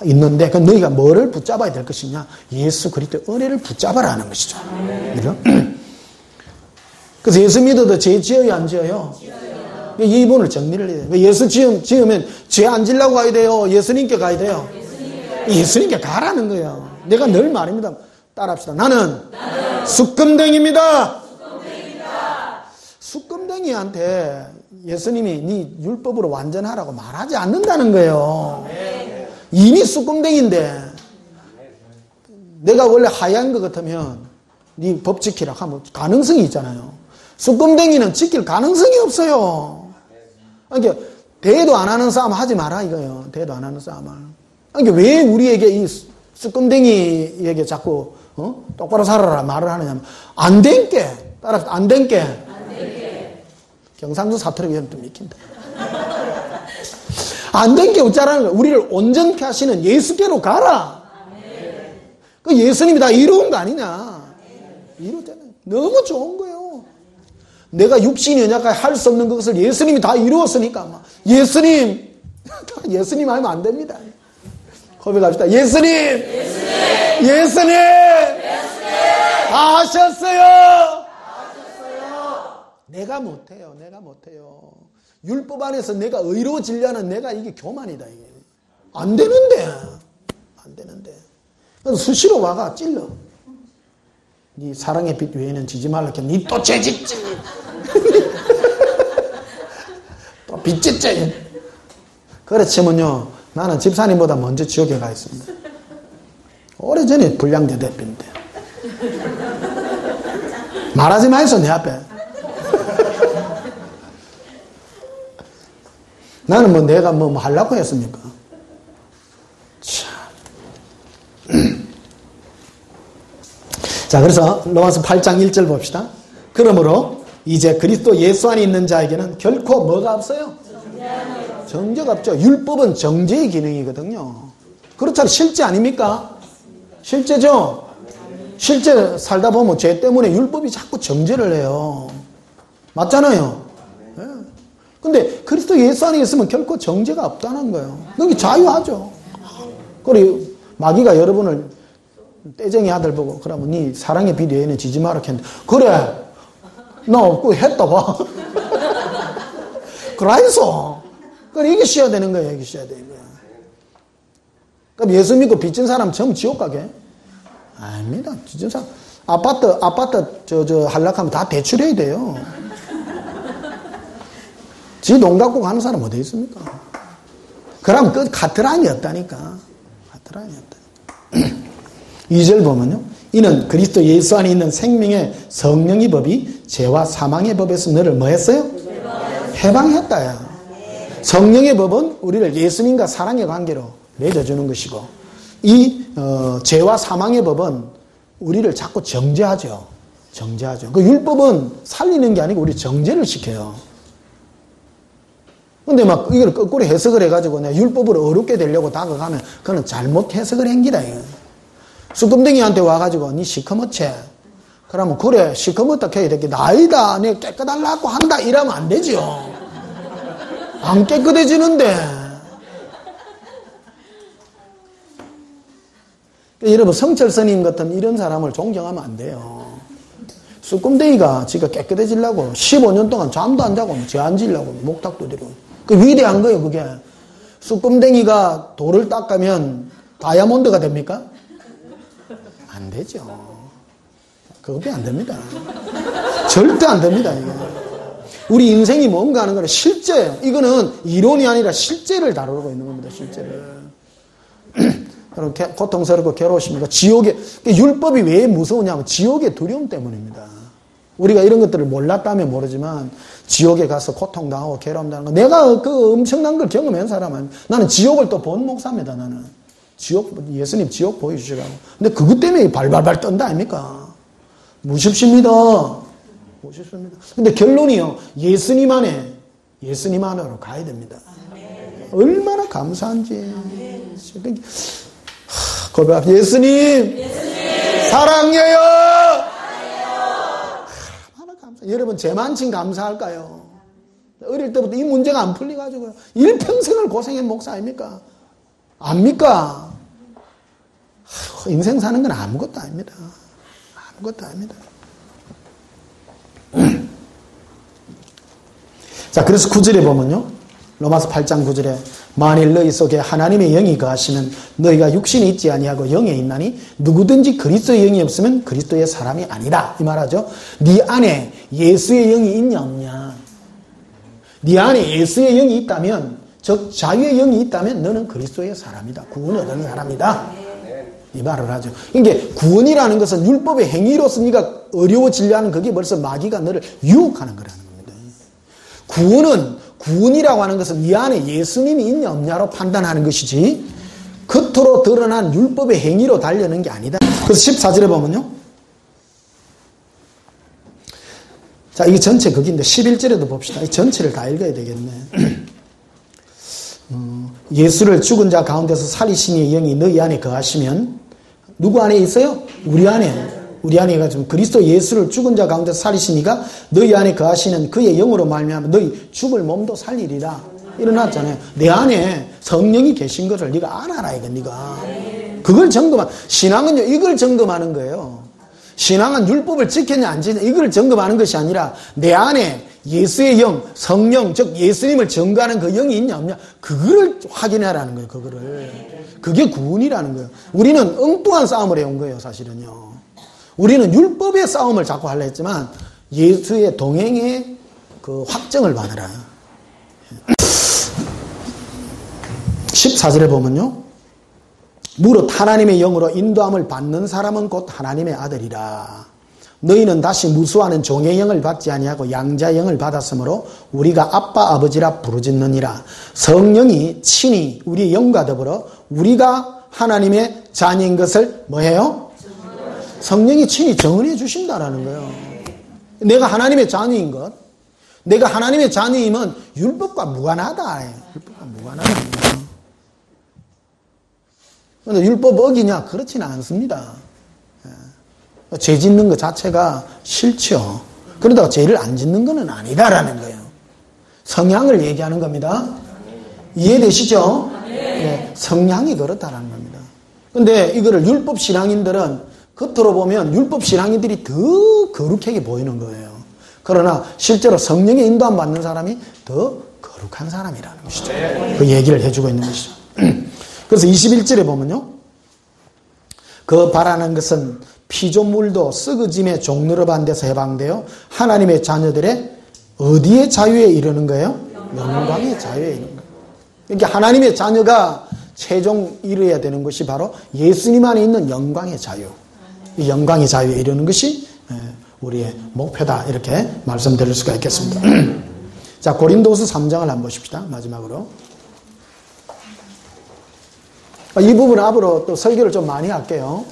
있는데, 그 너희가 뭐를 붙잡아야 될 것이냐? 예수 그리스도의 은혜를 붙잡아라는 것이죠. 그죠? 그래서 예수 믿어도 죄 지어요, 안 지어요? 이 부분을 정리를 해야 돼요. 예수 지으면 죄 안 지려고 가야 돼요? 예수님께 가야 돼요? 예수님께 가라는 거예요. 내가 늘 말입니다. 따라합시다. 나는 숫금댕이입니다. 숫금댕이한테 예수님이 네 율법으로 완전하라고 말하지 않는다는 거예요. 이미 숫금댕인데 내가 원래 하얀 것 같으면 네 법 지키라 하면 가능성이 있잖아요. 숫금댕이는 지킬 가능성이 없어요. 그러니까 대도 안 하는 싸움 하지 마라 이거예요. 대도 안 하는 싸움을. 그러니까 왜 우리에게 이 숫금댕이에게 자꾸 똑바로 살아라 말을 하느냐면 안 된게 따라 안 된게 경상도 사투리가 좀 익힌다. 안 된 게 어쩌라는 거야. 우리를 온전케 하시는 예수께로 가라. 그 예수님이 다 이루은 거 아니냐. 이루잖아요. 너무 좋은 거예요. 내가 육신이 연약하게 할 수 없는 것을 예수님이 다 이루었으니까. 예수님 하면 안 됩니다. 고백합시다. 예수님 하셨어요. 내가 못해요. 율법 안에서 내가 의로워지려는 내가 이게 교만이다. 이게. 안 되는데. 그래서 수시로 와가 찔러. 네 사랑의 빛 외에는 지지 말라. 니 또 죄짓지. 또 빚짓지. 그렇지만요. 나는 집사님보다 먼저 지옥에 가 있습니다. 오래전에 불량대 대표인데. 말하지 마이소 내 앞에. 나는 내가 하려고 했습니까? 참. 자, 그래서 로마서 8장 1절 봅시다. 그러므로 이제 그리스도 예수 안에 있는 자에게는 결코 뭐가 없어요? 정죄가 없죠. 율법은 정죄의 기능이거든요. 그렇잖아요. 실제 아닙니까? 실제죠? 실제 살다 보면 죄 때문에 율법이 자꾸 정죄를 해요. 맞잖아요. 네. 근데 그리스도 예수 안에 있으면 결코 정죄가 없다는 거예요. 여기 자유하죠. 그리고 마귀가 여러분을 떼쟁이 아들 보고 그러면 네 사랑의 빛 외에는 지지 마라 했는데 그래 나 없고 했다 봐. 그래서 그래 이기셔야 되는 거예요. 이기셔야 되는 거예요. 그럼 예수 믿고 빚진 사람 전부 지옥 가게? 아닙니다. 빚진 사람 아파트 한락하면 다 대출해야 돼요. 지 돈 갖고 가는 사람 어디 있습니까? 그럼 그 카트라인이 없다니까. 2절 보면요. 이는 그리스도 예수 안에 있는 생명의 성령의 법이 죄와 사망의 법에서 너를 뭐 했어요? 해방했다야. 성령의 법은 우리를 예수님과 사랑의 관계로 맺어주는 것이고 이 죄와 사망의 법은 우리를 자꾸 정죄하죠. 그 율법은 살리는 게 아니고 우리 정죄를 시켜요. 근데 막 이걸 거꾸로 해석을 해가지고 내가 율법을 어렵게 되려고 다가가면 그건 잘못 해석을 한 기다. 수금댕이한테 와가지고 니 시커멓지? 그러면 그래 시커멓다 해야 되겠 나이다 내가 깨끗하려고 한다 이러면 안 되죠. 안 깨끗해지는데. 여러분 성철 스님 같은 이런 사람을 존경하면 안 돼요. 수금댕이가 지가 깨끗해지려고 15년 동안 잠도 안 자고 죄 안 지려고 목탁도 들이고 그 위대한 거예요. 그게 수금댕이가 돌을 닦으면 다이아몬드가 됩니까? 안 되죠. 그것도 안 됩니다. 절대 안 됩니다. 이게. 우리 인생이 뭔가 하는 거는 실제예요. 이거는 이론이 아니라 실제를 다루고 있는 겁니다. 실제를. 그렇게 고통스럽고 괴로우십니까? 지옥의 율법이 왜 무서우냐면 지옥의 두려움 때문입니다. 우리가 이런 것들을 몰랐다면 모르지만 지옥에 가서 고통당하고 괴로움당하는 거 내가 그 엄청난 걸 경험한 사람은 나는 지옥을 또 본 목사입니다. 나는 예수님 지옥 보여주시라고. 근데 그것 때문에 발발발 떤다 아닙니까? 무십십니다. 근데 결론이요. 예수님 안으로 가야 됩니다. 얼마나 감사한지. 고백. 예수님 사랑해요. 얼마나 감사. 여러분 제만큼 감사할까요? 어릴 때부터 이 문제가 안 풀려가지고요. 일평생을 고생한 목사 아닙니까? 압니까? 인생 사는 건 아무것도 아닙니다. 자, 그래서 9절에 보면요. 로마서 8장 9절에 만일 너희 속에 하나님의 영이 거하시면 너희가 육신이 있지 아니하고 영에 있나니 누구든지 그리스도의 영이 없으면 그리스도의 사람이 아니다. 이 말하죠. 네 안에 예수의 영이 있냐 없냐. 네 안에 예수의 영이 있다면 즉 자유의 영이 있다면 너는 그리스도의 사람이다. 구원 얻은 사람이다. 이 말을 하죠. 이게 구원이라는 것은 율법의 행위로서 네가 어려워지려 하는 그게 벌써 마귀가 너를 유혹하는 거라는 겁니다. 구원이라고 하는 것은 네 안에 예수님이 있냐 없냐로 판단하는 것이지 겉으로 드러난 율법의 행위로 달려는 게 아니다. 그래서 14절에 보면요. 자, 이게 전체 극인데 11절에도 봅시다. 이 전체를 다 읽어야 되겠네. 예수를 죽은 자 가운데서 살리신 이의 영이 너희 안에 거하시면 누구 안에 있어요? 우리 안에 가지고 그리스도 예수를 죽은 자 가운데서 살리신 이가 너희 안에 거하시는 그의 영으로 말미암아 너희 죽을 몸도 살리리라. 일어났잖아요. 내 안에 성령이 계신 것을 네가 알아라 이거 네가. 그걸 점검한 신앙은요 이걸 점검하는 거예요. 신앙은 율법을 지켰냐 안 지켰냐 이걸 점검하는 것이 아니라 내 안에 예수의 영, 성령, 즉 예수님을 증거하는 그 영이 있냐 없냐 그거를 확인하라는 거예요. 그게 구원이라는 거예요. 우리는 엉뚱한 싸움을 해온 거예요. 사실은요. 우리는 율법의 싸움을 자꾸 하려 했지만 예수의 동행의 그 확정을 받으라. 14절에 보면요. 무릇 하나님의 영으로 인도함을 받는 사람은 곧 하나님의 아들이라. 너희는 다시 무수하는 종의 영을 받지 아니하고 양자의 영을 받았으므로 우리가 아빠 아버지라 부르짖느니라. 성령이 친히 우리의 영과 더불어 우리가 하나님의 자녀인 것을 뭐해요? 성령이 친히 증언해 주신다라는 거예요. 내가 하나님의 자녀인 것. 내가 하나님의 자녀이면 율법과 무관하다. 율법과 무관하다. 그런데 율법 어기냐? 그렇지는 않습니다. 죄 짓는 것 자체가 싫죠. 그러다가 죄를 안 짓는 것은 아니다라는 거예요. 성향을 얘기하는 겁니다. 이해되시죠? 네, 성향이 그렇다라는 겁니다. 근데 이거를 율법 신앙인들은 겉으로 보면 율법 신앙인들이 더 거룩하게 보이는 거예요. 그러나 실제로 성령의 인도함 받는 사람이 더 거룩한 사람이라는 것이죠. 그 얘기를 해주고 있는 것이죠. 그래서 21절에 보면요. 그 바라는 것은 피조물도 썩어짐의 종노릇한 데서 해방되어 하나님의 자녀들의 어디의 자유에 이르는 거예요? 영광의 자유에 이르는 거예요. 그러니까 하나님의 자녀가 최종 이루어야 되는 것이 바로 예수님 안에 있는 영광의 자유. 이 영광의 자유에 이르는 것이 우리의 목표다. 이렇게 말씀드릴 수가 있겠습니다. 자, 고린도후서 3장을 한번 보십시다. 마지막으로. 이 부분 앞으로 또 설교를 좀 많이 할게요.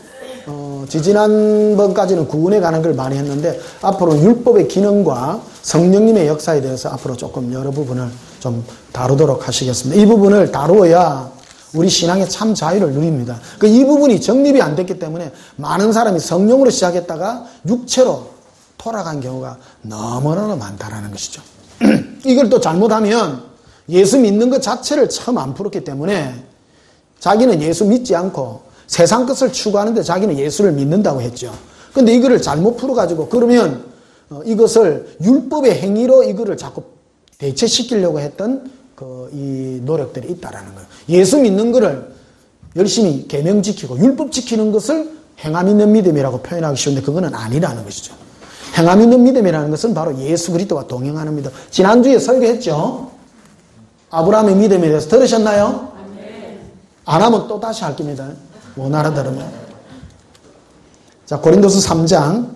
지지난번까지는 구원에 관한 걸 많이 했는데 앞으로는 율법의 기능과 성령님의 역사에 대해서 앞으로 조금 여러 부분을 좀 다루도록 하시겠습니다. 이 부분을 다루어야 우리 신앙의 참 자유를 누립니다. 이 부분이 정립이 안 됐기 때문에 많은 사람이 성령으로 시작했다가 육체로 돌아간 경우가 너무너무 많다라는 것이죠. 이걸 또 잘못하면 예수 믿는 것 자체를 처음 안 풀었기 때문에 자기는 예수 믿지 않고 세상 것을 추구하는데 자기는 예수를 믿는다고 했죠. 근데 이거를 잘못 풀어가지고 그러면 이것을 율법의 행위로 이거를 자꾸 대체시키려고 했던 이 노력들이 있다라는 거예요. 예수 믿는 거를 열심히 계명 지키고 율법 지키는 것을 행함 있는 믿음이라고 표현하기 쉬운데 그거는 아니라는 것이죠. 행함 있는 믿음이라는 것은 바로 예수 그리스도와 동행하는 믿음. 지난주에 설교했죠. 아브라함의 믿음에 대해서 들으셨나요? 안 하면 또 다시 할 겁니다. 못 알아들으면. 자, 고린도서 3장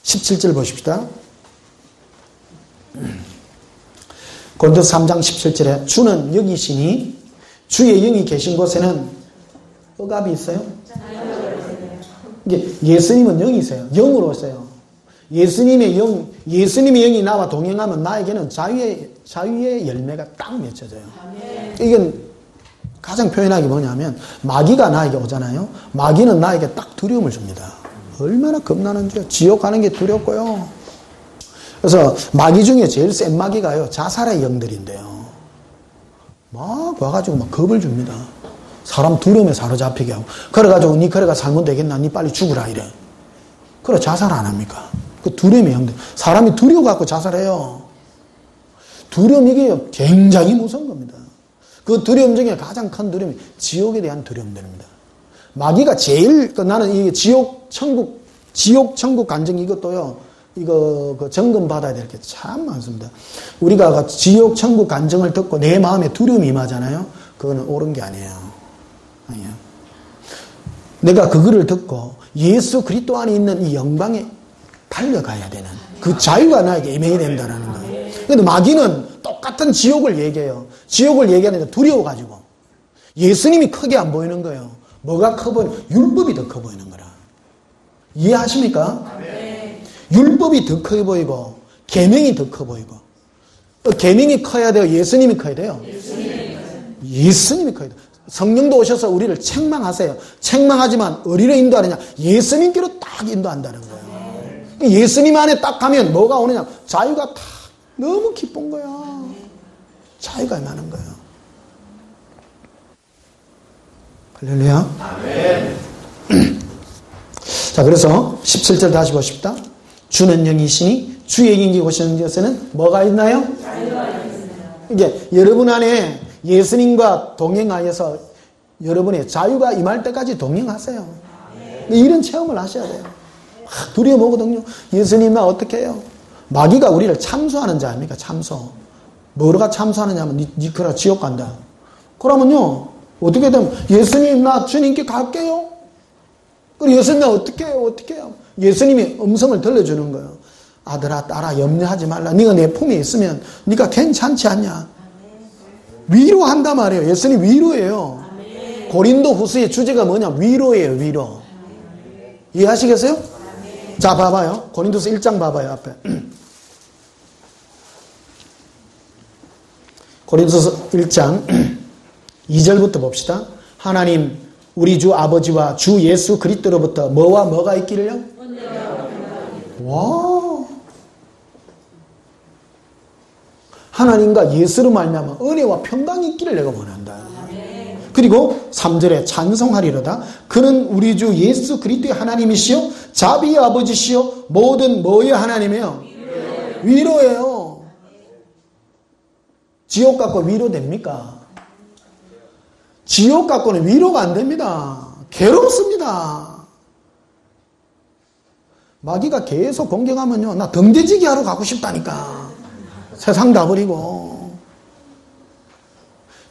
17절 보십시다. 고린도서 3장 17절에 주는 여기시니 주의 영이 계신 곳에는 억압이 있어요? 이게 예수님은 영이세요. 영으로 오세요. 예수님의 영이 나와 동행하면 나에게는 자유의 열매가 딱 맺혀져요. 이건 가장 표현하기 뭐냐면 마귀가 나에게 오잖아요. 마귀는 나에게 딱 두려움을 줍니다. 얼마나 겁나는지요. 지옥 가는 게 두렵고요. 그래서 마귀 중에 제일 센 마귀가요. 자살의 영들인데요. 막 와가지고 막 겁을 줍니다. 사람 두려움에 사로잡히게 하고. 그래가지고 니 그래가 살면 되겠나? 니 빨리 죽으라 이래. 그래 자살 안 합니까? 그 두려움의 영들. 사람이 두려워갖고 자살해요. 두려움 이게 굉장히 무서운 겁니다. 그 두려움 중에 가장 큰 두려움이 지옥에 대한 두려움들입니다. 마귀가 제일 나는 이 지옥 천국 간증 이것도요. 이거 점검 받아야 될 게 참 많습니다. 우리가 지옥 천국 간증을 듣고 내 마음에 두려움이 임하잖아요. 그거는 옳은 게 아니에요. 내가 그거를 듣고 예수 그리스도 안에 있는 이 영광에 달려가야 되는 그 자유가 나에게 임해야 된다는 거예요. 그런데 마귀는 똑같은 지옥을 얘기해요. 지옥을 얘기하는데 두려워가지고 예수님이 크게 안 보이는 거예요. 뭐가 커 보이는? 율법이 더 커 보이는 거라. 이해하십니까? 네. 율법이 더 커 보이고 계명이 더 커 보이고 계명이 커야 돼요? 예수님이 커야 돼요? 예수님이 커야 돼. 성령도 오셔서 우리를 책망하세요. 책망하지만 어디로 인도하느냐? 예수님께로 딱 인도한다는 거예요. 예수님 안에 딱 가면 뭐가 오느냐? 자유가 딱 너무 기쁜 거야. 자유가 임하는 거예요. 할렐루야. 아멘. 자, 그래서 17절 다시 보십시다. 주는 영이시니 주의 영이 오시는 것에는 뭐가 있나요? 자유가 있습니다. 이게 여러분 안에 예수님과 동행하여서 여러분의 자유가 임할 때까지 동행하세요. 이런 체험을 하셔야 돼요. 막 두려워보거든요. 예수님은 어떻게 해요? 마귀가 우리를 참소하는 자 아닙니까? 참소. 뭐가 참소하느냐 하면 니 그라 지옥 간다. 그러면요 어떻게 되면 예수님 나 주님께 갈게요. 그리고 예수님 어떻게 해요? 어떻게 해요? 예수님이 음성을 들려주는 거예요. 아들아 딸아 염려하지 말라. 네가 내 품에 있으면 네가 괜찮지 않냐. 위로한단 말이에요. 예수님 위로예요. 고린도 후서의 주제가 뭐냐? 위로예요. 위로. 이해하시겠어요? 자 봐봐요. 고린도서 1장 봐봐요. 앞에 고린도서 1장 2절부터 봅시다. 하나님 우리 주 아버지와 주 예수 그리스도로부터 뭐와 뭐가 있기를요? 와, 하나님과 예수로 말미암아 은혜와 평강이 있기를 내가 원한다. 그리고 3절에 찬송하리로다. 그는 우리 주 예수 그리스도의 하나님이시요 자비의 아버지시요 모든 뭐의 하나님이에요? 위로예요. 지옥 갖고 위로됩니까? 지옥 갖고는 위로가 안 됩니다. 괴롭습니다. 마귀가 계속 공격하면요 나 등대지기 하러 가고 싶다니까. 세상 다 버리고.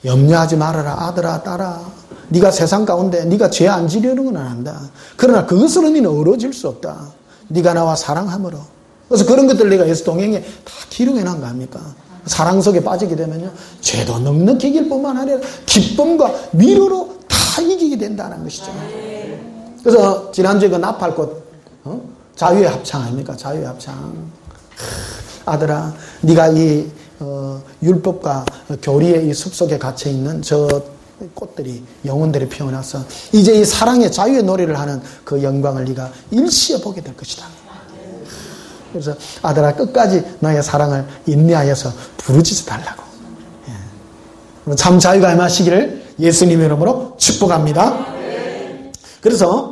염려하지 말아라 아들아 딸아. 네가 세상 가운데 네가 죄 안 지려는 건 안 한다. 그러나 그것으로 너는 어려질 수 없다. 네가 나와 사랑함으로. 그래서 그런 것들 내가 예수 동행에 다 기록해 놓은 거 아닙니까? 사랑 속에 빠지게 되면요 죄도 넉넉히 이길 뿐만 아니라 기쁨과 위로로 다 이기게 된다는 것이죠. 그래서 지난주에 그 나팔꽃 자유의 합창 아닙니까? 자유의 합창. 아들아 네가 이 율법과 교리의 이 숲속에 갇혀있는 저 꽃들이 영혼들이 피어나서 이제 이 사랑의 자유의 노래를 하는 그 영광을 네가 일시에 보게 될 것이다. 그래서 아들아 끝까지 너의 사랑을 인내하여서 부르짖어 달라고. 예. 참 자유가 임하시기를 예수님의 이름으로 축복합니다. 그래서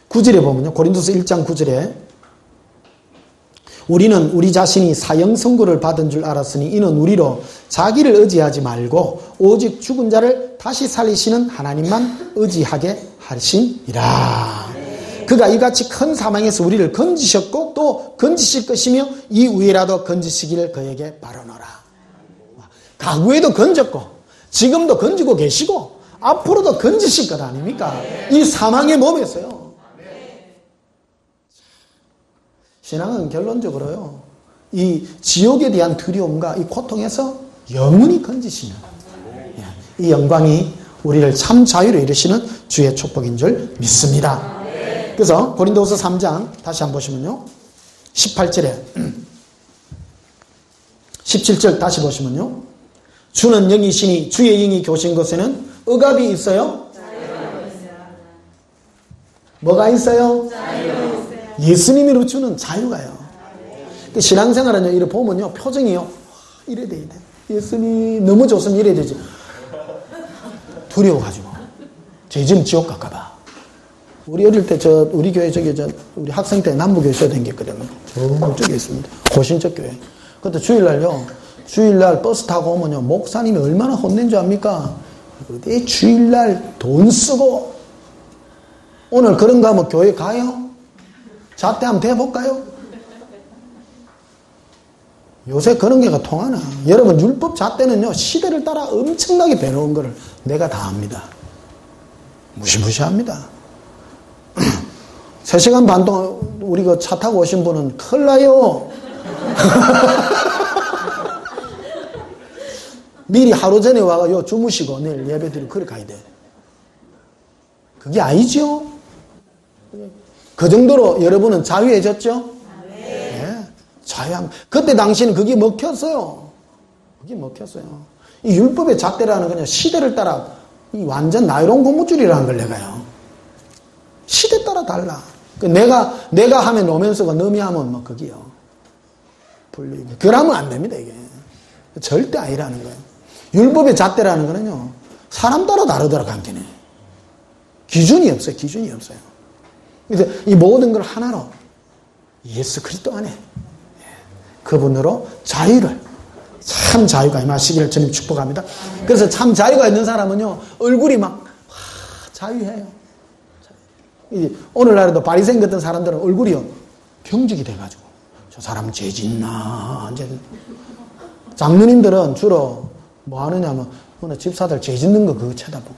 9절에 보면요. 고린도서 1장 9절에 우리는 우리 자신이 사형 선고를 받은 줄 알았으니 이는 우리로 자기를 의지하지 말고 오직 죽은 자를 다시 살리시는 하나님만 의지하게 하심이라. 그가 이같이 큰 사망에서 우리를 건지셨고 또 건지실 것이며 이후에라도 건지시기를 그에게 바라노라. 과거에도 건졌고 지금도 건지고 계시고 앞으로도 건지실 것 아닙니까? 이 사망의 몸에서요. 신앙은 결론적으로요 이 지옥에 대한 두려움과 이 고통에서 영원히 건지시는 이 영광이 우리를 참 자유로 이루시는 주의 축복인 줄 믿습니다. 그래서 고린도후서 3장 다시 한번 보시면요 18절에 17절 다시 보시면요 주는 영이시니 주의 영이 교신 것에는 억압이 있어요? 뭐가 있어요? 예수님으로 주는 자유가요. 신앙생활은 이렇게 보면요 표정이요 이래 돼야 돼. 예수님 너무 좋으면 이래 되지. 두려워가지고 죄지면 지옥 갈까봐. 우리 어릴 때 우리 교회 우리 학생 때 남부교회 다녔거든요. 저쪽에 있습니다. 고신적 교회. 그때 주일날 버스 타고 오면요 목사님이 얼마나 혼낸 줄 압니까? 어디 주일날 돈 쓰고 오늘 그런가 하면 교회 가요? 잣대 한번 대볼까요? 요새 그런 게가 통하나? 여러분 율법 잣대는요 시대를 따라 엄청나게 배놓은 거를 내가 다 압니다. 무시무시합니다. 3시간 반 동안 우리 그 차 타고 오신 분은 큰일 나요. 미리 하루 전에 와가 주무시고 내일 예배 드리고 그래 가야 돼. 그게 아니죠? 그 정도로 여러분은 자유해졌죠? 네. 자유함. 그때 당시는 그게 먹혔어요. 그게 먹혔어요. 이 율법의 잣대라는 그냥 시대를 따라 이 완전 나이론 고무줄이라는 걸 내가요. 시대 따라 달라. 내가 하면 로맨스가 너미 하면 뭐 그게요. 분리고. 그러면 안 됩니다, 이게. 절대 아니라는 거예요. 율법의 잣대라는 거는요, 사람 따라 다르더라, 관계는. 기준이 없어요, 기준이 없어요. 그래서 이 모든 걸 하나로 예수 그리스도 안에 그분으로 자유를, 참 자유가 임하시기를 주님 축복합니다. 그래서 참 자유가 있는 사람은요, 얼굴이 막 자유해요. 오늘날에도 바리새인 같은 사람들은 얼굴이요, 경직이 돼가지고 저 사람 죄 짓나. 장로님들은 주로 뭐 하느냐면 오늘 집사들 죄 짓는 거 그거 쳐다보고.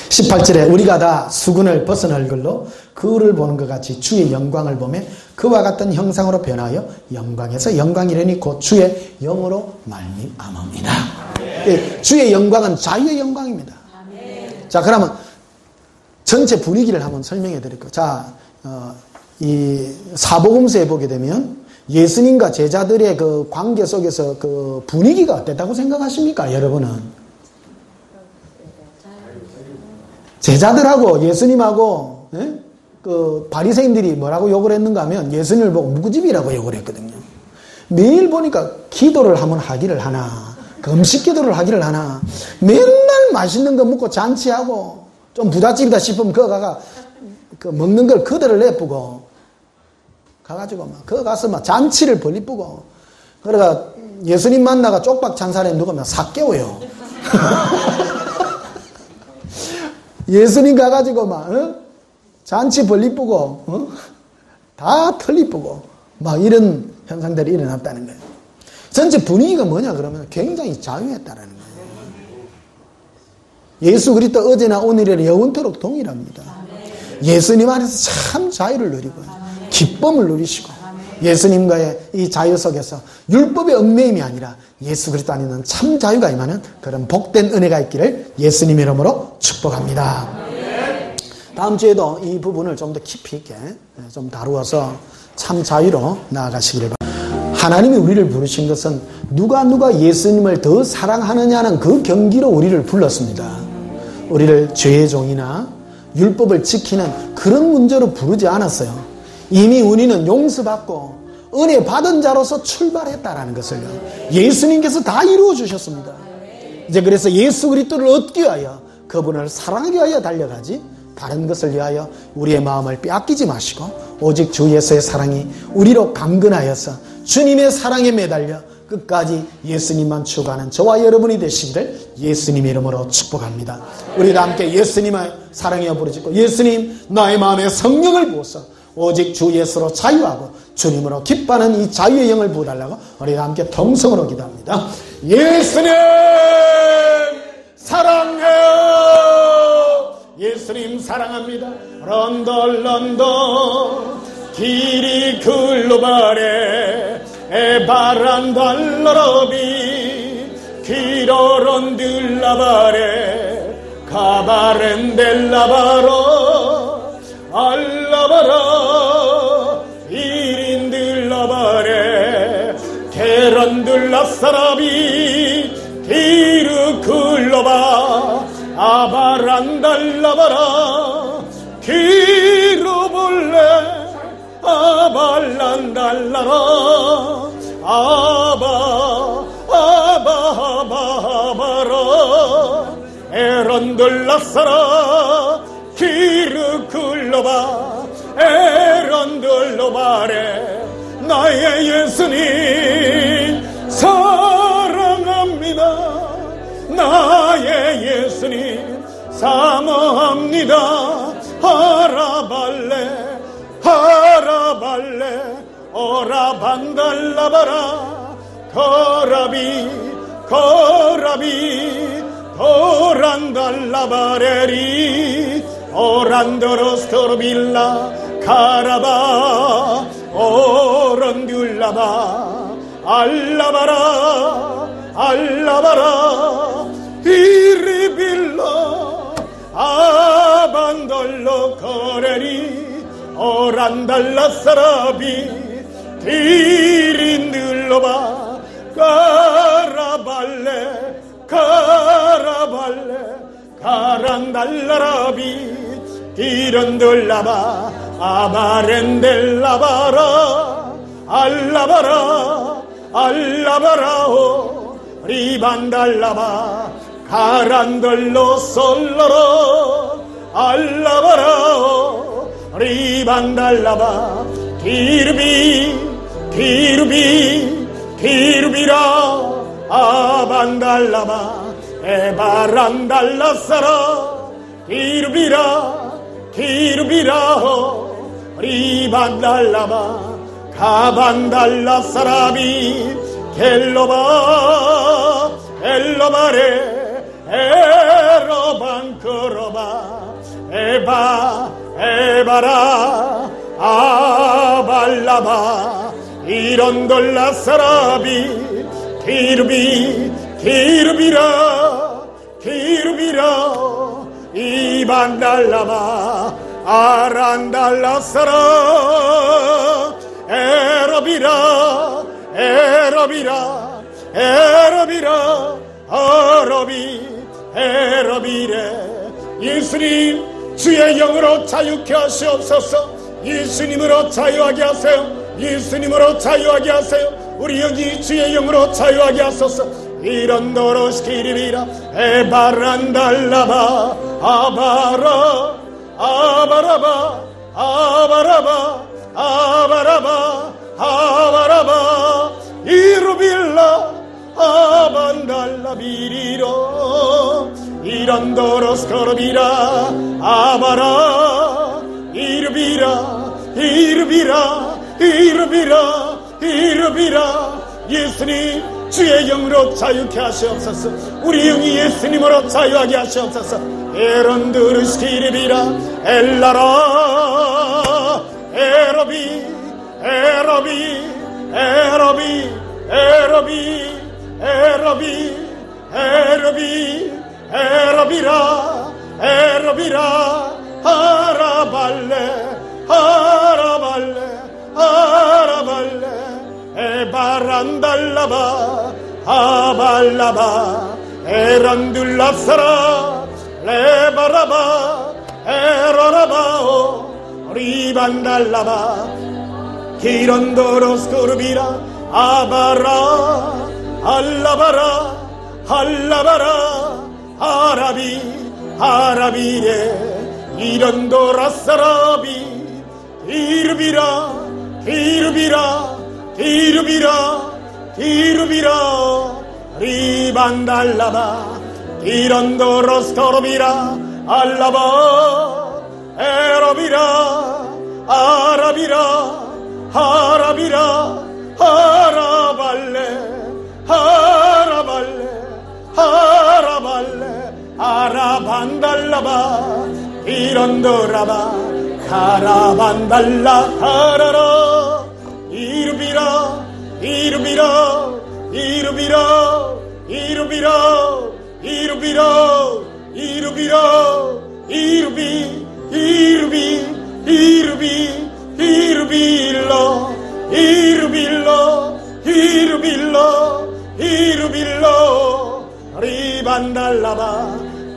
18절에 우리가 다 수군을 벗은 얼굴로 그를 보는 것 같이 주의 영광을 보며 그와 같은 형상으로 변하여 영광에서 영광이려니 곧 주의 영으로 말미암음이다. 주의 영광은 자유의 영광입니다. 자, 그러면 전체 분위기를 한번 설명해 드릴게요. 자, 이 사복음서에 보게 되면 예수님과 제자들의 그 관계 속에서 그 분위기가 어땠다고 생각하십니까, 여러분은? 제자들하고 예수님하고 그 바리새인들이 뭐라고 욕을 했는가 하면 예수님을 보고 무구집이라고 욕을 했거든요. 매일 보니까 기도를 하면 하기를 하나, 금식 기도를 하기를 하나, 맨날 맛있는 거 먹고 잔치하고 좀 부잣집이다 싶으면 그거 가가 그 먹는 걸 그대로 내쁘고 가가지고 막 그거 가서 막 잔치를 벌리쁘고, 그러니까 예수님 만나가 쪽박 찬 사람이 누구면 삭 깨워요. 예수님 가가지고 막 잔치 벌리쁘고 다 털리쁘고 막 이런 현상들이 일어났다는 거예요. 전체 분위기가 뭐냐 그러면 굉장히 자유했다라는 거예요. 예수 그리스도 어제나 오늘이나 영원토록 동일합니다. 예수님 안에서 참 자유를 누리고 기쁨을 누리시고 예수님과의 이 자유 속에서 율법의 얽매임이 아니라 예수 그리스도 안에는 참 자유가 임하는 그런 복된 은혜가 있기를 예수님 이름으로 축복합니다. 다음 주에도 이 부분을 좀 더 깊이 있게 좀 다루어서 참 자유로 나아가시기를 바랍니다. 하나님이 우리를 부르신 것은 누가 예수님을 더 사랑하느냐는 그 경기로 우리를 불렀습니다. 우리를 죄의 종이나 율법을 지키는 그런 문제로 부르지 않았어요. 이미 우리는 용서받고 은혜 받은 자로서 출발했다라는 것을요, 예수님께서 다 이루어 주셨습니다. 이제 그래서 예수 그리스도를 얻기 위하여 그분을 사랑하기 위하여 달려가지 다른 것을 위하여 우리의 마음을 빼앗기지 마시고 오직 주 예수의 사랑이 우리로 강건하여서 주님의 사랑에 매달려 끝까지 예수님만 추구하는 저와 여러분이 되시기를 예수님 이름으로 축복합니다. 우리도 함께 예수님의 사랑이여 부르짖고, 예수님 나의 마음에 성령을 부어서 오직 주 예수로 자유하고 주님으로 기뻐하는 이 자유의 영을 부어달라고 우리가 함께 통성으로 기도합니다. 예수님 사랑해요. 예수님 사랑합니다. 런덜런더 길이 글로바레 에바란달러러비 기로런들라바레 가바렌델라바로 알라바라 이린들라바레 게런들라사라비 기르클로바 아바란달라바라 기로볼레 아발란달라라 아바바바바라 에런들라사라 기르클로바 에런들로바레 나의 예수님 사랑합니다. 나의 예수님 사모합니다. 하라발레 하라발레 오라반달라바라 거라비 거라비 오란달라바레리 오란도로스토르빌라 카라바 오런귤라바 알라바라 알라바라 이리빌라 아바 Orandolo coreri, orandalla sarabi, tirindulloba, caraballe, caraballe, carandallarabi, tirandullaba, amarendellavara, allavara, allavara, ribandallava, carandollo solloro, allavara, ribandallava, kirbi, kirbi, kirbira, abandallava, e barandallassara, kirbira, kirbira, ribandallava, cabandallassarabi, kelloba, ellobare, erobancoroba, ebara, aballaba, irondolla sarabi, kirbi, kirbira, kirbira, ibandallaba, arandalla sara, erobira, erobira, erobira, 어러비 에러비래. 예수님 주의 영으로 자유케 하시옵소서. 예수님으로 자유하게 하세요. 예수님으로 자유하게 하세요. 우리 영이 주의 영으로 자유하게 하소서. 이런도로 시키리라. 에바란달라바 아바라 아바라바 아바라바 아바라바 아바라바 이루빌라 아반달라비리로 이런도로 스코르비라 아바라 이르비라 이르비라 이르비라 이르비라. 예수님 주의 영으로 자유케 하시옵소서. 우리 영이 예수님으로 자유하게 하시옵소서. 에런드르스키리비라 엘라라 에러비 에러비 에러비 에러비 에러비 에러비 에러비라 에러비라 하라발레 하라발레 하라발레 에바란달라바 아발라바 에란둘라사라 레바라바 에러라바오 리반달라바 기런도로스코르비라 아바라 알라바라 알라바라 아라비 아라비레 이런도라사라비 이르비라 이르비라 이르비라 이르비라 리반달라바 이런도로스코르비라 알라바 에러비라 아라비라 하라비라 하라발레 하라발레 하라발레 아라반달라바 이런도라바 카라반달라 카라라 이르비라 이르비라 이르비라 이르비라 이르비라 이르비라 이르비 이르비 이르비 이르빌라 이르빌라 이르빌라 이르빌라 리반달라바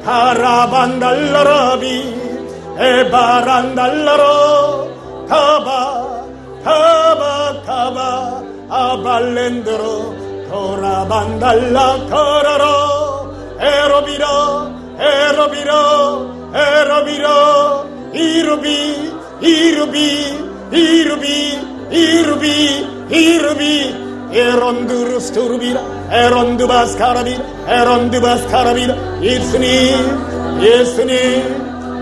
카라반달라라비 에바란달라라 카바 카바 카바 아발렌드로 도라반달라 카라라 에로비라 에로비라 에로비라 이르비 이르비 이르비 이르비 이르비 에론드르스토르비라 에론드바스카라비라 에론드바스카라비라 예수님 예수님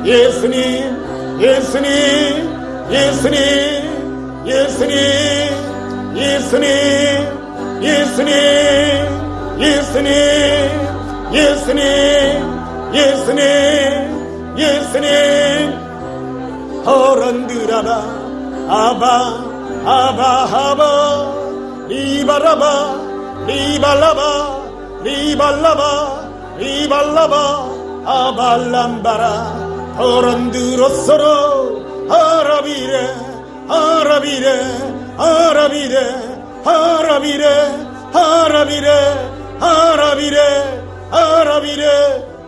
예수님 예수님 예수님 예수님 예수님 예수님 예수님 예수님 예수님 예수님 어런드라바 아바 아바 아바 리바라바 리발라바 리발라바 리발라바 아발람바라 포란드로서로 아라비레 아라비레 아라비레 아라비레 아라비레 아라비레 아라비레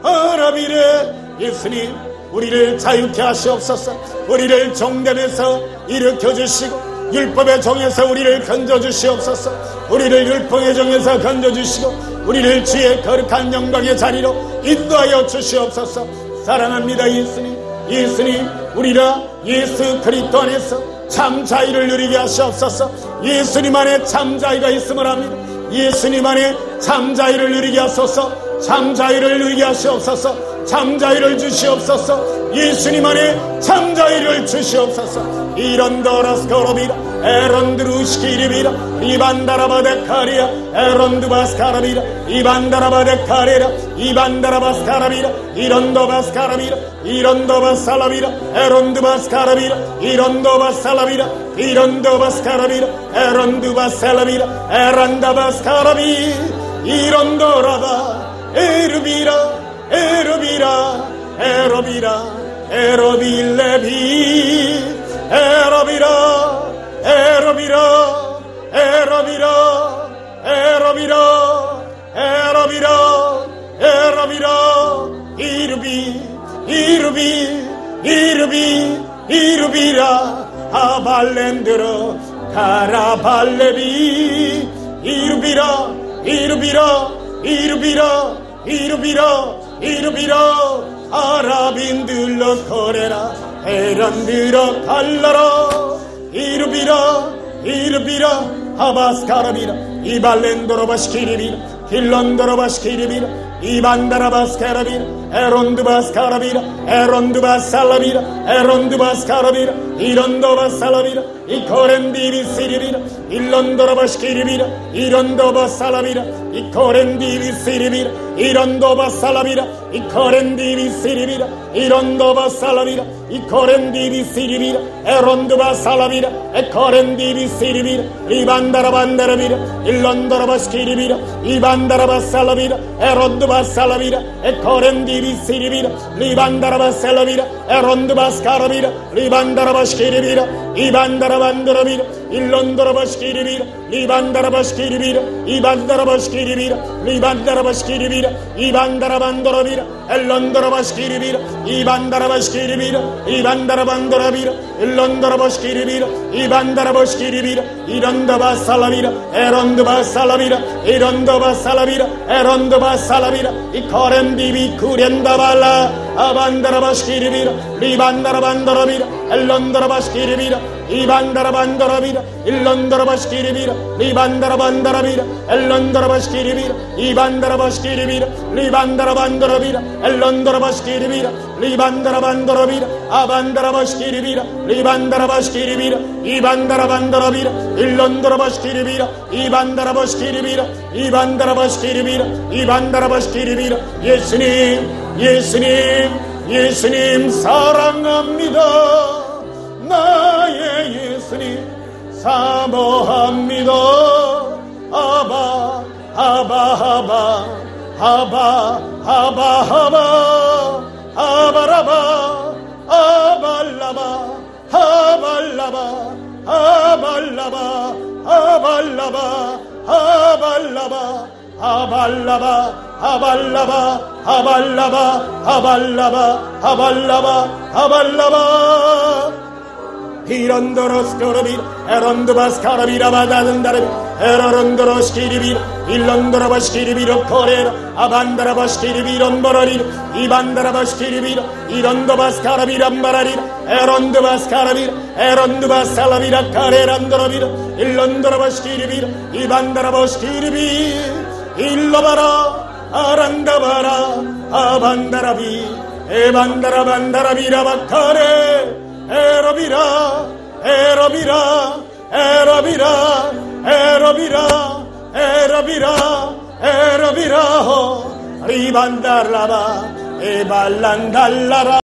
아라비레. 예수님, 우리를 자유케 하시옵소서. 우리를 종됨에서 일으켜주시고 율법의 종에서 우리를 건져주시옵소서. 우리를 율법의 종에서 건져주시고 우리를 주의 거룩한 영광의 자리로 인도하여 주시옵소서. 사랑합니다 예수님. 예수님, 우리가 예수 그리스도 안에서 참 자유를 누리게 하시옵소서. 예수님 안에 참 자유가 있음을 합니다. 예수님 안에 참 자유를 누리게 하소서. 참 자유를 누리게 하시옵소서. 참 자유를 주시옵소서. 예수님 안에 참 자유를 주시옵소서. 이런더라스코로비라 에런드루시키리비라 이반다라바데카리아 에런드바스카라비라 이반다라바데카리라 이반다라바스카라비라 이런더바스카라비라 이런더바살라비라 에런드바스카라비라 이런더바살라비라 이런더바스카라비라 에런드바살라비라 에란다바스카라비 이런더라바 에르비라 에르비라 에러비라 에러빌레비 에러비라 에러비라 에러비라 에러비라 에러비라 에러비라 이르비 이르비 이르비 이르비라 아발렌드로 가라발레비 이르비라 이르비라 이르비라 이르비라 이르비라 아라빈들러 거래라 에란들어 갈라라 이르비라 이르비라 하바스카라비라 이발렌도로바시키리비라 힐런도로바시키리비라 이반다라바스카라비라 에론드바스카라비라 에론드바살라비라 에론드바스카라비라 이런도바살라비라 이코렌디비시리비라 일런도로바시키리비라 이런도바살라비라 이코렌디비시리비라 이런도바살라비라 이코렌디비시리비라 이런도바살라비라 이코렌디비시리비라 에론드바살라비라 에코렌디비시리비라 이반다라반다라비라 일런도로바시키리비라 이반다라바살라비라 에론드바살라비라 에코렌디비시리비라 리반다라바살라비라 에론드바스카라비라 리반다라바시키리비라 이반다라반다라비라 일론도라바시키리비라 리반다라바시키리비라 이반다라바시키리비라 리반다라바시키리비라 이반다라반도라비라 엘론도라바시키리비라 이반다라바시키리비라 이반다라반도라비라 일론도라바시키리비라 이반다라바시키리비라 이런도바살라비라 에론도바살라비라 이런도바살라비라 에론도바살라비라 이코렌디비 쿠렌다발라 아반다라바시키리비라 리반다라반도라비라 엘론도라바시키리비라 이반다라반다라비라 일런다라바시키리비라 리반다라반다라비라 엘런다라바시키리비라 이반다라바시키리비라 리반다라반다라비라 엘런다라바시키리비라 리반다라반다라비라 아반다라바시키리비라 리반다라바시키리비라 이반다라반다라비라 일런다라바시키리비라 이반다라바시키리비라 이반다라바시키리비라 이반다라바시키리비라. 예수님 예수님 예수님 사랑합니다. 나의 예수님 사모합니다. 아바 아바 아바 아바 아바 아바 아바라바 아발라바 아발라바 아발라바 아발라바 아발라바 아발라바 아발라바 아발라바 아발라바 아발라바 아발라바 이런도로스코르비라 에런드바스카라비라 바다든다라비 에러런도로스키리비라 일런도라바시키리비라 코레라 아반다라바시키리비런바라리라 이반다라바시키리비라 이런도바스카라비란바라리라 에런드바스카라비라 에런드바살라비라 카레란도라비라 일런도라바시키리비라 이반다라바시키리비 일러바라 아란다바라 아반다라비 에반다라반다라비라 바카레 에러비라 에러비라 에러비라 에러비라 에러비라 에러비라 리반달라바 에발란달라라